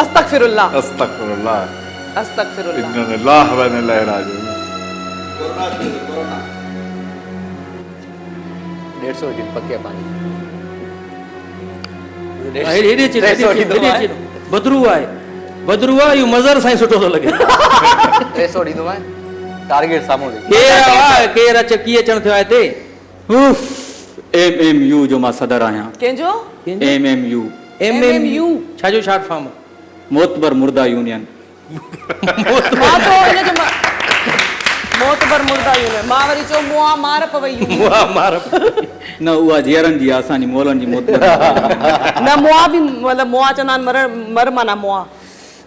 अस्तगफिरुल्लाह अस्तगफिरुल्लाह अस्तगफिरुल्लाह। इन्ना लिल्लाहि व इन्ना इलैहि राजिऊन। 150 जी पके पानी बदरू आहे, बदरू आहे, इहो मज़र सां ई सुठो थो लॻे। 300 ॾींदो आहे टारगेट साम्हूं ॾे। केरु अचे कीअं अचणु थियो आहे हिते? MMU जो मां सदर आहियां। कंहिंजो? MMU छाजो शॉर्ट फॉर्म? मोतबर मुर्दा यूनियन। मोतबर मुर्दा यूनियन। मां वरी चयो मुआ मार पवई। न उहा जीअरनि जी आहे, असांजी मोलनि जी मोतबर। न मुआ बि मतिलबु मुआ चवंदा आहिनि मर माना मुआ।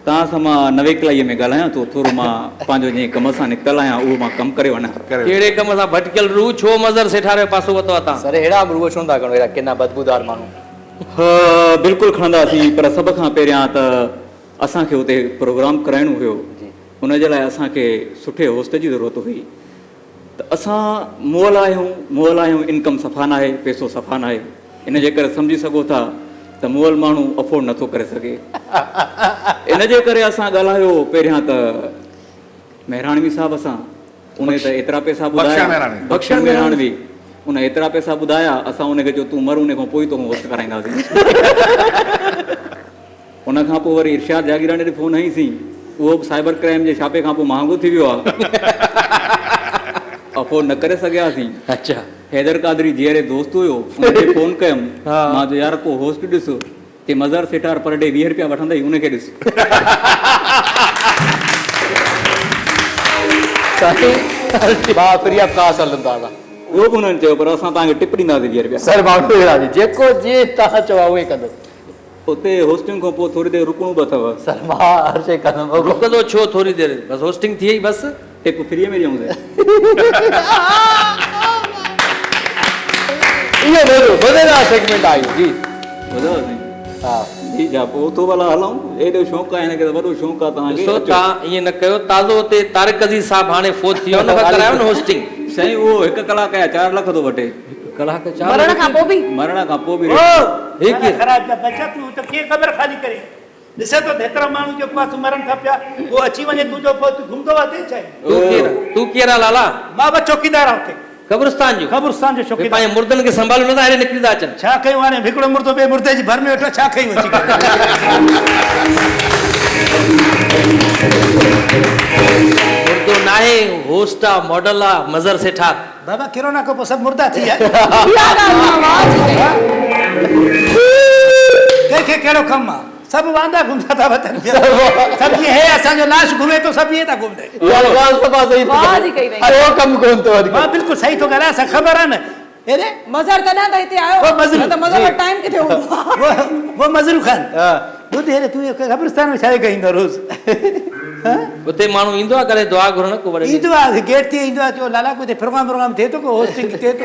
तव्हां सां मां नवे कलाईअ में ॻाल्हायां थो, थोरो मां पंहिंजो जीअं कम सां निकितल आहियां उहो मां कमु करे वञा। कहिड़े कम सां भटकियल रूह छो मज़र सेठारे पासो वतो आहे तव्हां? सर हेड़ा रूह छो था करो, हेड़ा किना बदबूदार माण्हू? बिल्कुलु खणंदासीं, पर सभ खां पहिरियां त असांखे हुते प्रोग्राम कराइणो हुयो। उन जे लाइ असांखे सुठे होस्ट जी ज़रूरत हुई। त असां मोल आहियूं, इनकम सफ़ा न आहे, पैसो सफ़ा न आहे। इन जे करे सम्झी सघो था त मोल माण्हू अफोर्ड नथो करे सघे। इन जे करे असां ॻाल्हायो पहिरियां त मेहराणवी साहिब सां। उन त एतिरा पैसा ॿुधाया, बख्शण मेहराणवी, उन एतिरा पैसा ॿुधाया, असां उनखे चयो तूं मर, उन खां पोइ तोखे होस्ट कराईंदासीं। उन खां पोइ वरी इरशाद जागीरानी ॾे फ़ोन हईंसीं, उहो बि साइबर क्राइम जे छापे खां पोइ महांगो थी वियो आहे, अफोर्ड न करे सघियासीं। अच्छा, हैदर कादरी जीअरे दोस्त हुयो, उनखे फ़ोन कयुमि, मां चयो यार को होस्ट ॾिस, ते मज़र सेठार पर डे 20 रुपया वठंदई, उनखे ॾिस। फ्री ऑफ कास्ट हलंदा था। उहो बि हुननि चयो, पर असां तव्हांखे टिप ॾींदासीं 20 रुपया। सर माण्हू जेको जीअं तव्हां चओ उहे कंदो। उते होस्टिंग खां पोइ थोरी देरि रुकणो बि अथव। सर मां हर शइ कंदुमि। रुकंदो छो थोरी देरि? बसि होस्टिंग थी वई बसि, टिप फ्रीअ में ॾियूं। इहो मज़ेदार सेगमेंट आयो जी। ॿुधायोसीं? हा जी जा पोइ उतो भला हलूं। एॾो शौक़ु आहे, हिनखे त वॾो शौक़ु आहे तव्हांखे। ॾिसो तव्हां ईअं न कयो, ताज़ो हुते तारिक अज़ीज़ साहिबु हाणे फोत थी वियो, हुन खां करायो न होस्टिंग। साईं उहो 1 कलाक जा 4 लख थो वठे। कलाक मरण खां पोइ बि ख़राब बचा तूं त कीअं ख़बर खाली करे ॾिसे थो हेतिरा माण्हू जेको आहे मरण था पिया, उहो अची वञे तुंहिंजो पोइ तूं घुमंदो आहे छा? तूं केरु आहे लाला? मां बि चौकीदार आहियां हुते क़ब्रिस्तान जो। क़ब्रिस्तान जो चौकीदार। पंहिंजे मुर्दनि खे संभालियो नथा, हेॾे निकिरी था अचनि। छा कयूं हाणे? हिकिड़ो मुर्दो ॿिए मुर्दे जी भर में वेठो, छा कयूं अची करे? होस्ट आहे मॉडल आहे मज़र सेठा बाबा कोरोना को पोइ सभु मुर्दा थी विया कंहिंखे कहिड़ो कमु आहे सभु वांदा घुमंदा था वतन सभु जीअं हे असांजो लाश घुमे थो सभु ईअं था घुमंदे अरे वो कम कोन तो मां बिल्कुलु सही थो ॻाल्हायां असां ख़बर आहे न हेॾे मज़र तॾहिं त हिते आयो वो मज़र न त मज़र वटि टाइम किथे हूंदो वो मज़रू ख़ान ॿुध हेॾे तूं क़ब्रिस्तान में छा कईंदो रोज़ उते माण्हू ईंदो आहे करे दुआ घुरण को वरी ईंदो आहे गेट ते ईंदो आहे चओ लाला को हिते प्रोग्राम थिए थो को होस्टिंग थिए थो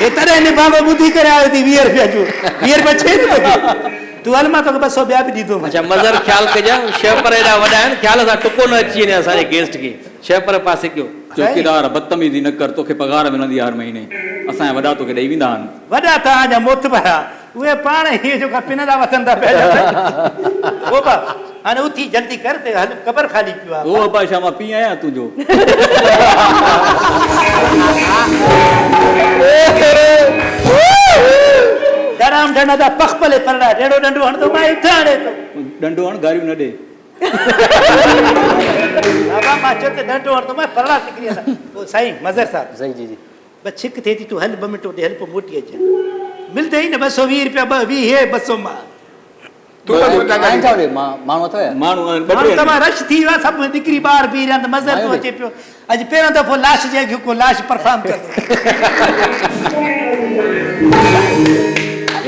हे तॾहिं हिन बाबा ॿुधी करे आयो थी 20 रुपया जो 20 रुपया छे न तूं हल मां तोखे 200 ॿिया बि ॾींदो अच्छा मज़र ख्याल कजांइ शेपर एॾा वॾा आहिनि ख्याल सां टुको न अची वञे असांजे गेस्ट खे शेपर पासे कयो चौकीदार बदतमीज़ी न कर तोखे पगार मिलंदी हर महीने असांजा वॾा तोखे ॾेई वेंदा आहिनि वॾा तव्हांजा मोतबर उहे पाण इहे जेका पिन था वठनि था पिया ओ बा हाणे उथी जल्दी कर ते हल क़बर ख़ाली पियो आहे ओ अब्बा छा मां पी आहियां तुंहिंजो डराम डंडा दा पख पले परड़ा ॾेड़ो डंडो हण तो मां उथां हाणे तो डंडो हण गारियूं न ॾे बाबा मां चयो त डंडो हण तो मां परड़ा निकिरी वेंदा ओ साईं मज़र साहब सही जी जी बस छिक थिए थी तूं हल 2 मिंट होॾे हल पोइ मोटी अच मिलंदे ई न 220 रुपया 20 हे 200 मां तूं बस उनजा आहिनि छा होॾे माण्हू अथव छा? माण्हू माण्हू तमामु रश थी वियो आहे सभु निकिरी ॿार बीह रहिया आहिनि मज़र थो अचे पियो अॼु पहिरियों दफ़ो लाश जे अॻियां को लाश परफॉर्म कंदो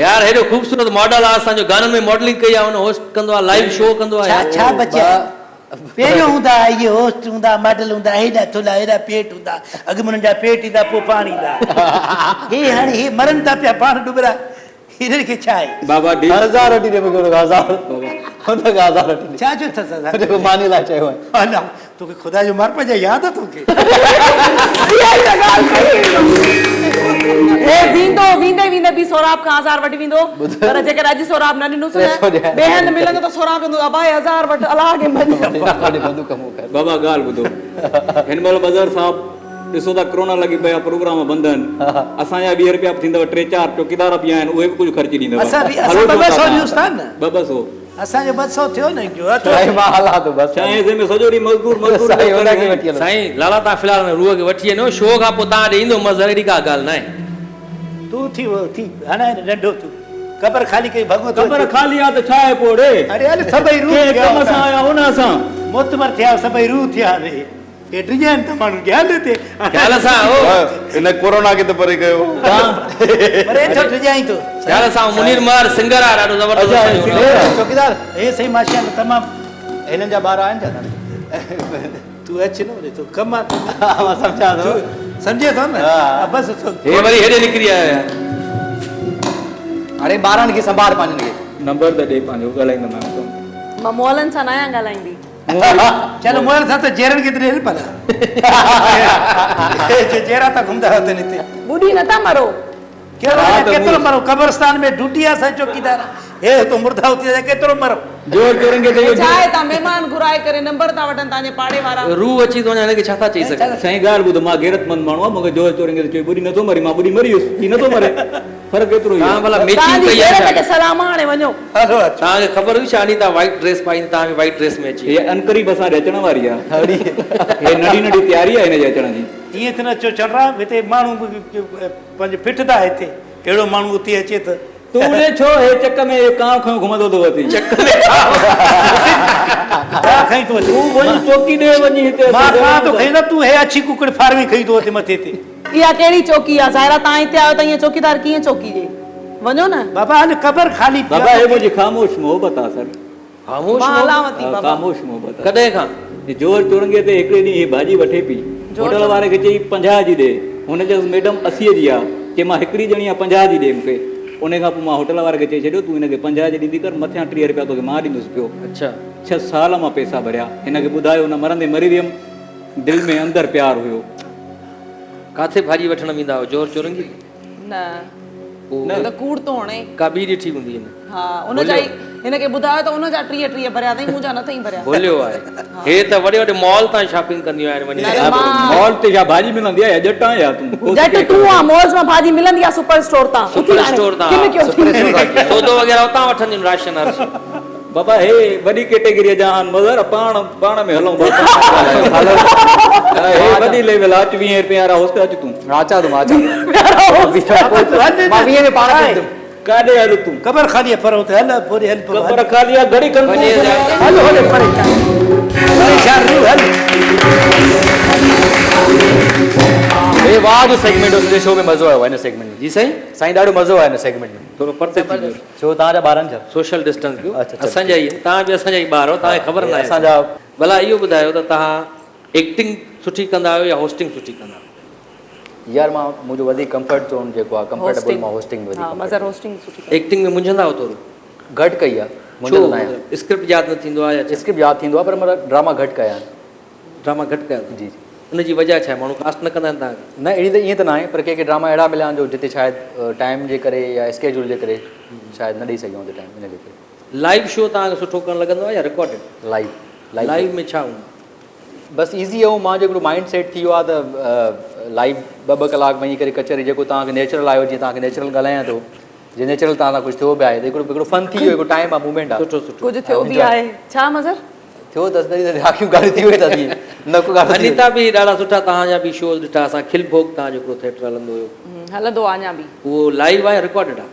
यार हेॾो ख़ूबसूरत मॉडल आहे असांजो गाननि में मॉडलिंग कई आहे हुन होस्ट कंदो आहे लाइव शो कंदो आहे छा छा बचिया पहिरियों हूंदा इहे होस्ट हूंदा मॉडल हूंदा हेॾा थुल्हा हेॾा पेट हूंदा अॻु में जा पेट ईंदा पोइ पाण ईंदा हे हाणे हे मरनि था पिया पाण डुबरा हिननि खे छा आहे बाबा 1000 रोटी दे मूंखे 1000 हुनखे 1000 रोटी छा जो अथसि जेको मानी लाइ चयो आहे अला तोखे ख़ुदा जो मार पइजे यादि आहे तोखे हे वेंदो वेंदे वेंदे बि सोराब खां 1000 वठी वेंदो पर जेकर अॼु सोराब न ॾिनोसि न ॿिए हंधि मिलंदो त सोराब ॾींदो अबा 1000 वटि अलाह खे मञ बाबा ॻाल्हि ॿुधो हिन महिल मज़र साहब ॾिसो था कोरोना लॻी पिया प्रोग्राम बंदि आहिनि असांजा 20 रुपया थींदव 3-4 चौकीदार बि आहिनि उहे बि कुझु ख़र्ची ॾींदव असां बि 200 ॾियूंसि था न 200 असांजो 200 थियो न जो मां हलां थो बसि छा आहे में सॼो ॾींहुं मज़दूर साईं लाला तव्हां फ़िलहाल रूह खे वठी वञो शो खां पोइ तव्हां ॾे ईंदो मज़र अहिड़ी का ॻाल्हि न आहे तूं थी हणाए नंढो तूं क़बर ख़ाली कई भॻो ख़बर ख़ाली आहे त छा आहे पोइ ॾे अरे हल सभई रूह कम सां आया हुन असां मोतबर थिया सभई रूह थिया रे हे डिजाइन त माण्हू ध्यान ॾे ख़्याल सां इन कोरोना खे त परे कयो परे छो डिजाइन तो ख़्याल सां मुनीर मार सिंगर आहे ॾाढो ज़बरदस्त चौकीदार हे सही माशाअल्लाह तमामु हिननि जा ॿार आहिनि छा तूं अच न वरी तूं कमु आहे मां सम्झा थो सम्झे थो न बसि हे वरी हेॾे निकिरी आया हाणे ॿारनि खे संभाल पंहिंजनि खे नंबर त ॾे पंहिंजो ॻाल्हाईंदो मां मोहलनि सां न आहियां ॻाल्हाईंदी चलो मोहन सां त जेरनि खे त ॾेल भला जेरा था घुमंदा हुआ हिते ॿुधी नथा मरो केतिरो मरो कब्रस्तान में ढूंढी आहे असां चौकीदार हे तो मुर्दा उथी केतिरो मरो जोर जोरनि खे छा आहे तव्हां महिमान घुराए करे नंबर था वठनि तव्हांजे पाड़े वारा रूह अची थो वञे हिनखे छा था चई सघां साईं ॻाल्हि ॿुधो मां गैरतमंद माण्हू आहियां मूंखे जोर चोरनि खे चई ॿुड़ी नथो मरी मां ॿुड़ी मरी वियुसि ही नथो मरे फ़र्क़ु एतिरो ई तव्हां भला मैचिंग तव्हांजी कई आहे गैरत खे सलाम हाणे वञो हलो तव्हांखे ख़बर हुई छा अनीता वाइट ड्रेस पाईंदी तव्हां बि वाइट ड्रेस में अची हे अनकरीब असां ॾे अचण वारी आहे हे नंढी नंढी तयारी आहे हिनजे अचण जी ईअं त न चओ चढ़ा हिते माण्हू पंहिंजे फिटदा हिते अहिड़ो माण्हू उते अचे त तू उन छो हे चक में कांव खयो घुमंदो थो अची छा खई तो तू वञी चौकी ॾे वञी हिते मां खां तो खई न तू हे अच्छी कुकड़ फार्मी खई तो हिते मथे ते इहा कहिड़ी चौकी आहे ज़ाहिरा तव्हां हिते आयो त ईअं चौकीदार कीअं चौकी जे वञो न बाबा हल क़बर ख़ाली बाबा हे मुंहिंजी ख़ामोश मोहबत आहे सर ख़ामोश मां हलावती बाबा ख़ामोश मोहबत आहे कॾहिं खां जोर चोरंगे ते हिकिड़े ॾींहुं ही भाॼी वठे पई होटल वारे खे चई 50 जी ॾे हुन चयोसि मैडम 80 जी आहे चई मां हिकिड़ी ॼणी आहे 50 जी ॾे मूंखे उन खां पोइ मां होटल वारे खे चई छॾियो तूं हिनखे 50 जी ॾींदी कर मथियां 30 रुपया तोखे मां ॾींदुसि पियो अच्छा 6 साल मां पैसा भरिया हिनखे ॿुधायो न मरंदे मरी वियमि दिलि में अंदरि प्यार हुयो काथे भाॼी वठण वेंदा हुआ जोर चोरंगी न न त कूड़ तो हणे का ॿी ॾिठी हूंदी हा उन जा हिनखे ॿुधायो त उन जा 30 भरिया अथई मुंहिंजा न अथई भरिया बोलियो आहे हे त वॾे वॾे मॉल तां शॉपिंग कंदियूं आहिनि वञी मॉल ते छा भाॼी मिलंदी आहे जट आहे या तूं जट तूं आहे मॉल्स में भाॼी मिलंदी आहे सुपर स्टोर तां सुपर स्टोर तां सौदो वग़ैरह उतां वठंदियूं राशन बाबा हे वॾी कैटेगरी जा आहिनि मज़र पाण में हलूं हे वॾी लेवल आहे 20 रुपया वारा होस्ट अच तूं अचा तूं मां वीह में पाण कंदुमि काॾे हल तूं ख़बर खाली पर उते हल पूरी हल ख़बर खाली आहे घड़ी कंदुमि हल हल परेशान हल हे वाह जो सेगमेंट हो शो में मज़ो आयो हिन सेगमेंट में जी साईं साईं ॾाढो मज़ो आयो हिन सेगमेंट में थोरो परते थी वियो छो तव्हांजा ॿारनि छा सोशल डिस्टेंस कयो अच्छा, अच्छा। असांजा ई आहिनि, तव्हां बि असांजा ई ॿार हो, तव्हांखे ख़बर न आहे असांजा भला इहो ॿुधायो त तव्हां एक्टिंग सुठी कंदा आहियो या होस्टिंग सुठी कंदा आहियो? यार मां मुंहिंजो वधीक कंफर्ट जोन जेको आहे कंफर्टेबल मां होस्टिंग में हा वधीक मज़र होस्टिंग सुठी एक्टिंग में मुंझंदा हो थोरो घटि कई आहे मुंहिंजो न आहे स्क्रिप्ट यादि न थींदो आहे या स्क्रिप्ट यादि थींदो आहे पर मां ड्रामा घटि कया आहिनि ड्रामा घटि कया जी जी उनजी वजह छा आहे माण्हू कास्ट न कंदा आहिनि तव्हांखे? न अहिड़ी त ईअं त न आहे पर कंहिं ड्रामा अहिड़ा मिलिया आहिनि जो जिते शायदि टाइम जे करे या स्केड्यूल जे करे शायदि न ॾेई सघूं ते टाइम इन जे करे लाइव शो तव्हांखे सुठो करणु लॻंदो आहे या रिकॉर्डेड? लाइव लाइव में छा हूंदो? बसि ईज़ी आहे मां जेको माइंड सेट थी वियो आहे त लाइव ॿ कलाक वञी करे कचहरी जेको तव्हांखे नेचुरल आयो जीअं तव्हांखे नेचुरल ॻाल्हायां थो जे नेचुरल तव्हां सां कुझु थियो बि आहे त हिकिड़ो फन थी वियो हिकिड़ो टाइम आहे मूवमेंट आहे सुठो सुठो कुझु थियो बि आहे छा मज़र थियो त आखियूं ॻाल्हियूं थी वई अथसि न को ॻाल्हि अनीता बि ॾाढा सुठा तव्हांजा बि शोज़ ॾिठा असां खिल भोग तव्हां जेको थिएटर हलंदो हुयो हलंदो आहे अञा बि उहो लाइव आहे रिकॉर्डेड आहे?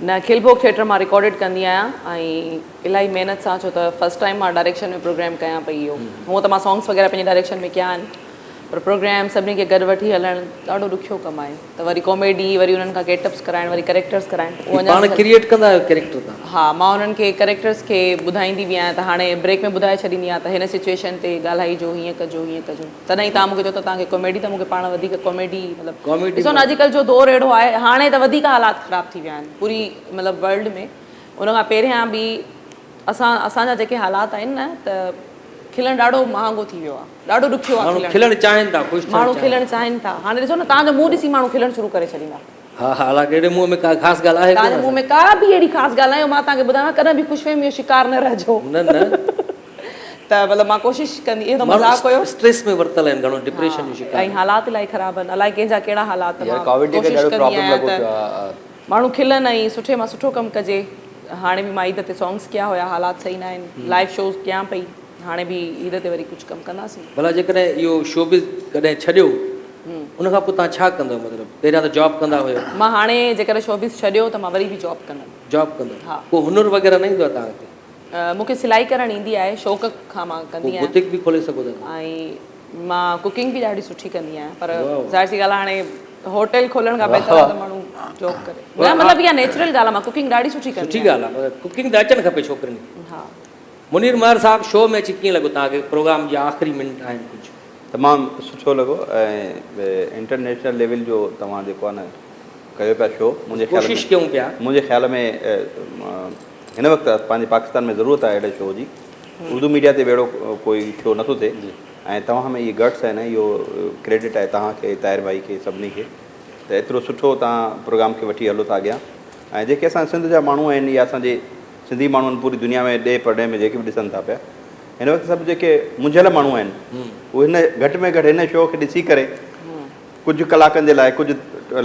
न खिल भोग थिएटर मां रिकॉर्डेड कंदी आहियां ऐं इलाही महिनत सां छो त फस्ट टाइम मां डायरेक्शन में प्रोग्राम कयां पई इहो हूअं त मां सॉन्ग्स वग़ैरह पंहिंजे डायरेक्शन में कया आहिनि पर प्रोग्राम सभिनी खे गॾु वठी हलणु ॾाढो ॾुखियो कमु आहे त वरी कॉमेडी वरी उन्हनि खां गेटअप्स कराइणु वरी कैरेक्टर्स कराइणु उहो अञा पाण क्रिएट कंदा आहियो कैरेक्टर तव्हां? हा मां हुननि खे कैरेक्टर्स खे ॿुधाईंदी बि आहियां त हाणे ब्रेक में ॿुधाए छॾींदी आहियां त हिन सिचुएशन ते ॻाल्हाइजो हीअं कजो हीअं कजो तॾहिं तव्हां मूंखे चओ त तव्हांखे कॉमेडी त मूंखे पाण वधीक कॉमेडी मतिलबु Comedy ॾिसो न अॼुकल्ह जो दौरु अहिड़ो आहे हाणे त वधीक हालात ख़राबु थी विया आहिनि पूरी मतिलबु वर्ल्ड में उन खां पहिरियां बि असांजा जेके हालात आहिनि न त खिलणु ॾाढो महांगो थी वियो आहे ॾाढो ॾुखियो आहे माण्हू खिलणु चाहिनि था ख़ुशि माण्हू खिलणु चाहिनि था हाणे ॾिसो न तव्हांजो मुंहुं ॾिसी माण्हू खिलणु शुरू करे छॾींदा हा हालांकि अहिड़े मुंहं में का ख़ासि ॻाल्हि आहे तव्हांजे मुंहुं में का बि अहिड़ी ख़ासि ॻाल्हि आहे मां तव्हांखे ॿुधायां कॾहिं बि ख़ुशफ़हमीअ जो शिकार न रहिजो न न त मतिलबु मां कोशिशि कंदी इहो त मज़ाक हुयो स्ट्रेस में वरितल आहिनि घणो डिप्रेशन जो शिकार ऐं हालात इलाही ख़राबु आहिनि अलाए कंहिंजा कहिड़ा हालात यार मां कोविड जे करे कोशिशि ॾाढो कंदी प्रॉब्लम आहियां लॻो पियो त आहे माण्हू खिलनि ऐं सुठे मां सुठो कमु कजे हाणे बि मां ईद ते सॉन्ग्स कया हुया हालात सही न आहिनि लाइव शोज़ कयां पई हाणे बि ईद ते वरी कुझु कमु कंदासीं भला जेकॾहिं इहो शोबिज़ कॾहिं छॾियो उनखां पोइ तव्हां छा कंदव मतिलबु पहिरियां त जॉब कंदा हुयो मां हाणे जेकॾहिं शोबिज़ छॾियो त मां वरी बि जॉब कंदमि जॉब कंदव हा पोइ हुनर वग़ैरह न ईंदो आहे तव्हांखे? मूंखे सिलाई करणु ईंदी आहे शौक़ु खां मां कंदी आहियां बुटीक बि खोले सघो था ऐं मां कुकिंग बि ॾाढी सुठी कंदी आहियां पर ज़ाहिर सी ॻाल्हि आहे हाणे होटल खोलण खां बहितर आहे त माण्हू जॉब करे न मतिलबु इहा नेचुरल ॻाल्हि आहे मां कुकिंग ॾाढी सुठी कंदी सुठी ॻाल्हि आहे कुकिंग त अचणु खपे छोकिरियुनि खे। हा मुनीर महर साहब शो में अची कीअं लॻो तव्हांखे प्रोग्राम जा आख़िरी मिनट आहिनि कुझु? तमामु सुठो लॻो ऐं इंटरनेशनल लेवल जो तव्हां जेको आहे न कयो पिया शो कोशिशि कयूं पिया मुंहिंजे ख़्याल में हिन वक़्तु पंहिंजे पाकिस्तान में ज़रूरत आहे अहिड़े शो जी उर्दू मीडिया ते अहिड़ो कोई शो नथो थिए ऐं तव्हां में इहे गट्स आहिनि इहो क्रेडिट आहे तव्हांखे ताहिर भाई खे सभिनी खे त एतिरो सुठो तव्हां प्रोग्राम खे वठी हलो था अॻियां ऐं जेके असां सिंध जा माण्हू आहिनि या असांजे सिंधी माण्हू आहिनि पूरी दुनिया में ॾे परॾे में जेके बि ॾिसनि था पिया हिन वक़्तु सभु जेके मुंझियल माण्हू आहिनि उहे हिन घटि में घटि हिन शो खे ॾिसी करे कुझु कलाकनि जे लाइ कुझु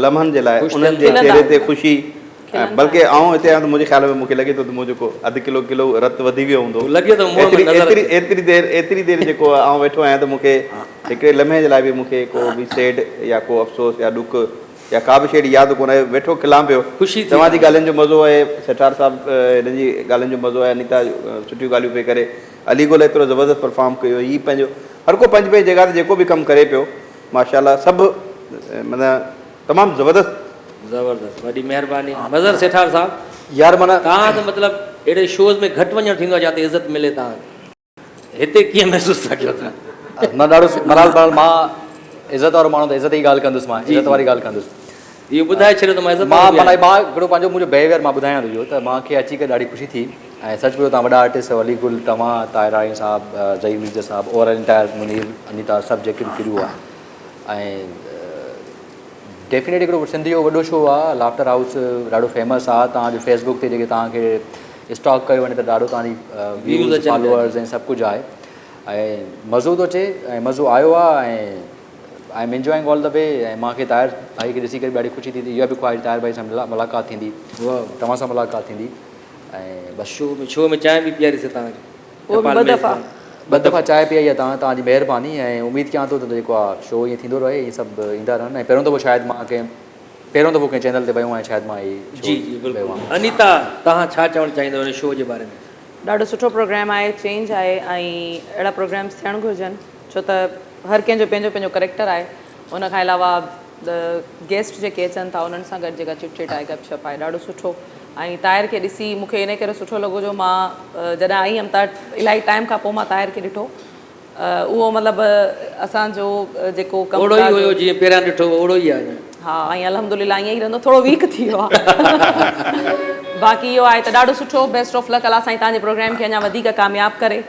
लम्हनि जे लाइ उन्हनि जे चहिरे ते ख़ुशी बल्कि आउं हिते आहियां त मुंहिंजे ख़्याल में मूंखे लॻे थो त मुंहिंजो जेको अधु किलो रतु वधी वियो हूंदो लॻे थो एतिरी देरि जेको आउं वेठो आहियां त मूंखे हिकिड़े लम्हे जे लाइ बि मूंखे को बि सेड या को अफ़सोस या ॾुख या का बि शइ यादि कोन आहे वेठो खिलां पियो ख़ुशी तव्हांजी ॻाल्हियुनि जो मज़ो आहे सेठार साहिबु हिननि जी ॻाल्हियुनि जो मज़ो आहे अनीता सुठियूं ॻाल्हियूं पई करे अलीगोल एतिरो ज़बरदस्त परफॉर्म कयो हीअ पंहिंजो हर को पंहिंजी जॻह ते जेको बि कमु करे पियो माशाल्लाह सभु मतिलबु तमामु ज़बरदस्त वॾी महिरबानी मज़र सेठार साहब यार माना तव्हां त मतिलबु अहिड़े शोज़ में घटि वञणु थींदो आहे जिते इज़त मिले तव्हां हिते कीअं महसूसु था कयो था? मां ॾाढो मलाल मां इज़त वारो माण्हू त इज़त जी ॻाल्हि कंदुसि मां इज़त वारी ॻाल्हि कंदुसि इहो ॿुधाए छॾियो त मां इज़त मां हिकिड़ो पंहिंजो मुंहिंजो बिहेवियर मां ॿुधायां थो इहो त मूंखे अची करे ॾाढी ख़ुशी थी ऐं सच पियो तव्हां वॾा आर्टिस्ट अलीगुल तव्हां ताहिराइन साहिबु ज़हीर मिर्ज़ा साहिबु और एंटायर मुनीर अनीता सभु जेके बि क्रू आहे ऐं डेफिनेटली हिकिड़ो सिंधी जो वॾो शो आहे लाफ्टर हाउस ॾाढो फेमस आहे तव्हांजो फेसबुक ते जेके तव्हांखे स्टॉक कयो वञे त ॾाढो तव्हांजी व्यूज़ फॉलोअर्स ऐं सभु कुझु आहे ऐं मज़ो थो अचे ऐं मज़ो आयो आहे ऐं I am enjoying all the way ऐं मूंखे ताहिर भाई खे ॾिसी करे ॾाढी ख़ुशी थींदी इहा बि ख़्वाहिश ताहिर भाई सां मुलाक़ात थींदी तव्हां सां मुलाक़ात थींदी ऐं बसि शो में चांहि बि पीआरी से तव्हांखे उहो बि ॿ दफ़ा ॿ दफ़ा चांहि पी आई आहे तव्हांजी महिरबानी ऐं उमेदु कयां थो त जेको आहे शो ईअं थींदो रहे इहे सभु ईंदा रहनि ऐं पहिरियों दफ़ो शायदि मां पहिरियों दफ़ो कंहिं चैनल ते वियो आहियां शायदि मां जी जी बिल्कुलु अनीता तव्हां छा चवणु चाहींदव हिन शो जे बारे में? ॾाढो सुठो प्रोग्राम आहे, चेंज आहे ऐं अहिड़ा प्रोग्राम्स थियणु घुरिजनि छो त हर कंहिंजो पंहिंजो पंहिंजो करेक्टर आहे। उन खां अलावा गेस्ट जेके अचनि था उन्हनि सां गॾु जेका चिटचिट आहे गपशप आहे ॾाढो सुठो। ऐं ताहिर खे ॾिसी मूंखे इन करे सुठो लॻो जो मां जॾहिं आई हुअमि त इलाही टाइम खां पोइ मां ताहिर खे ॾिठो। उहो मतिलबु असांजो जेको कमु हुयो जीअं पहिरियां ॾिठो ओड़ो ई आहे। हा ऐं अल्हम्दुलिल्लाह ईअं ई रहंदो, थोरो वीक थी वियो आहे। बाक़ी इहो आहे त ॾाढो सुठो, बेस्ट ऑफ लक। अलाह साईं तव्हांजे प्रोग्राम खे अञा वधीक कामयाबु करे।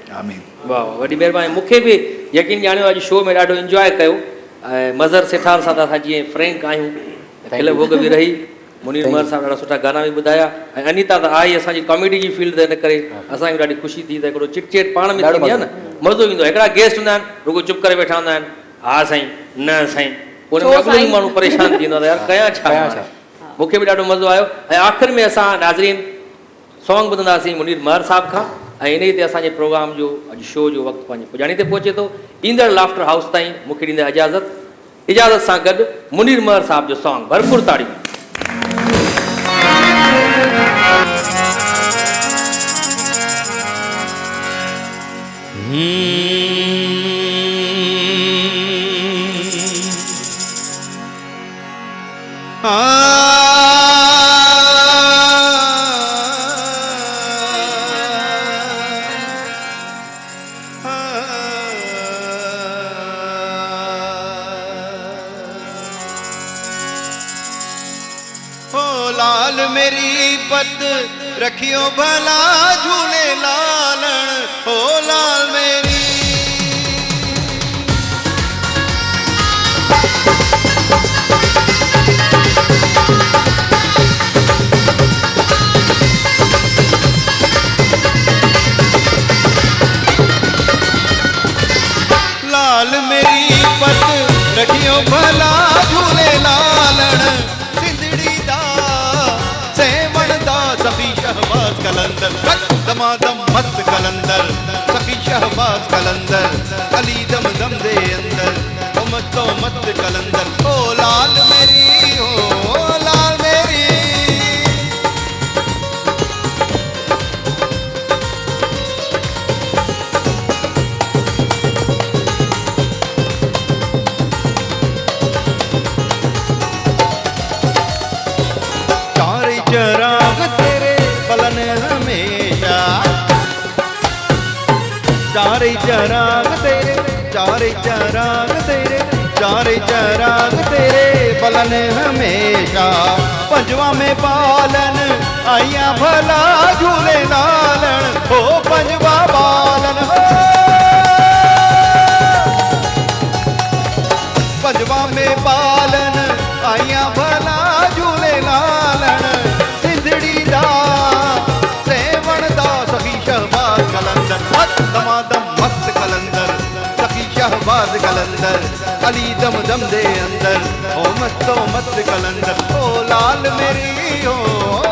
वाह वॾी महिरबानी। मूंखे बि यकीन ॼाणियो अॼु शो में ॾाढो इंजॉय कयो ऐं मज़र सेठार सां त असां जीअं फ्रैंक आहियूं, खिल भोग बि रही, मुनीर मर साहब ॾाढा सुठा गाना बि ॿुधाया ऐं अनीता त आई असांजी कॉमेडी जी फील्ड ते इन करे असांखे ॾाढी ख़ुशी थी त हिकिड़ो चिटचेट पाण में थींदी आहे न, मज़ो ईंदो आहे। हिकिड़ा गेस्ट हूंदा आहिनि रुगो चुप करे वेठा हूंदा आहिनि, हा साईं न साईं, उन में अॻिलो माण्हू परेशान थींदो आहे यार कयां छा। मूंखे बि ॾाढो मज़ो आयो ऐं आख़िर में असां नाज़रीन सॉन्ग ॿुधंदासीं मुनीर महर साहब खां ऐं इन ते असांजे प्रोग्राम जो अॼु शो जो वक़्तु पंहिंजे पुॼाणी ते पहुचे थो। ईंदड़ लाफ्टर हाउस ताईं मूंखे ॾींदे इजाज़त सां गॾु मुनीर महर साहब जो सॉन्ग भरपूर ताड़ियूं। लाल मेरी पत रखियो भला झूले लालन, ओ लाल मेरी लाल मेरी पत रखियो भला झूले लालन, सिंधड़ी दा सेवण दा सफी शहबाज कलंदर, दमादम मस्त कलंदर सफी शहबाज कलंदर, अली दम दम दे अंदर ओ मस्तो मस्त कलंदर, ओ लाल मेरी ओ लाल मेरी चराग तेरे पलन हमेशा, चारे चराग तेरे, चारे चराग तेरे, चारे चराग तेरे पलन हमेशा, पंजवा में बालन आइया भला झूले लालन, हो पंजवा बालन हो पंजवा में बालन आइया भला झूले लालन, सिंधड़ी दा सेवण दा सखी शहबाज कलंदर, दमादम मस्त कलंदर सखी शहबाज कलंदर, अली दम दम दे अंदर ओ मस्तो मस्त कलंदर, ओ लाल मेरी ओ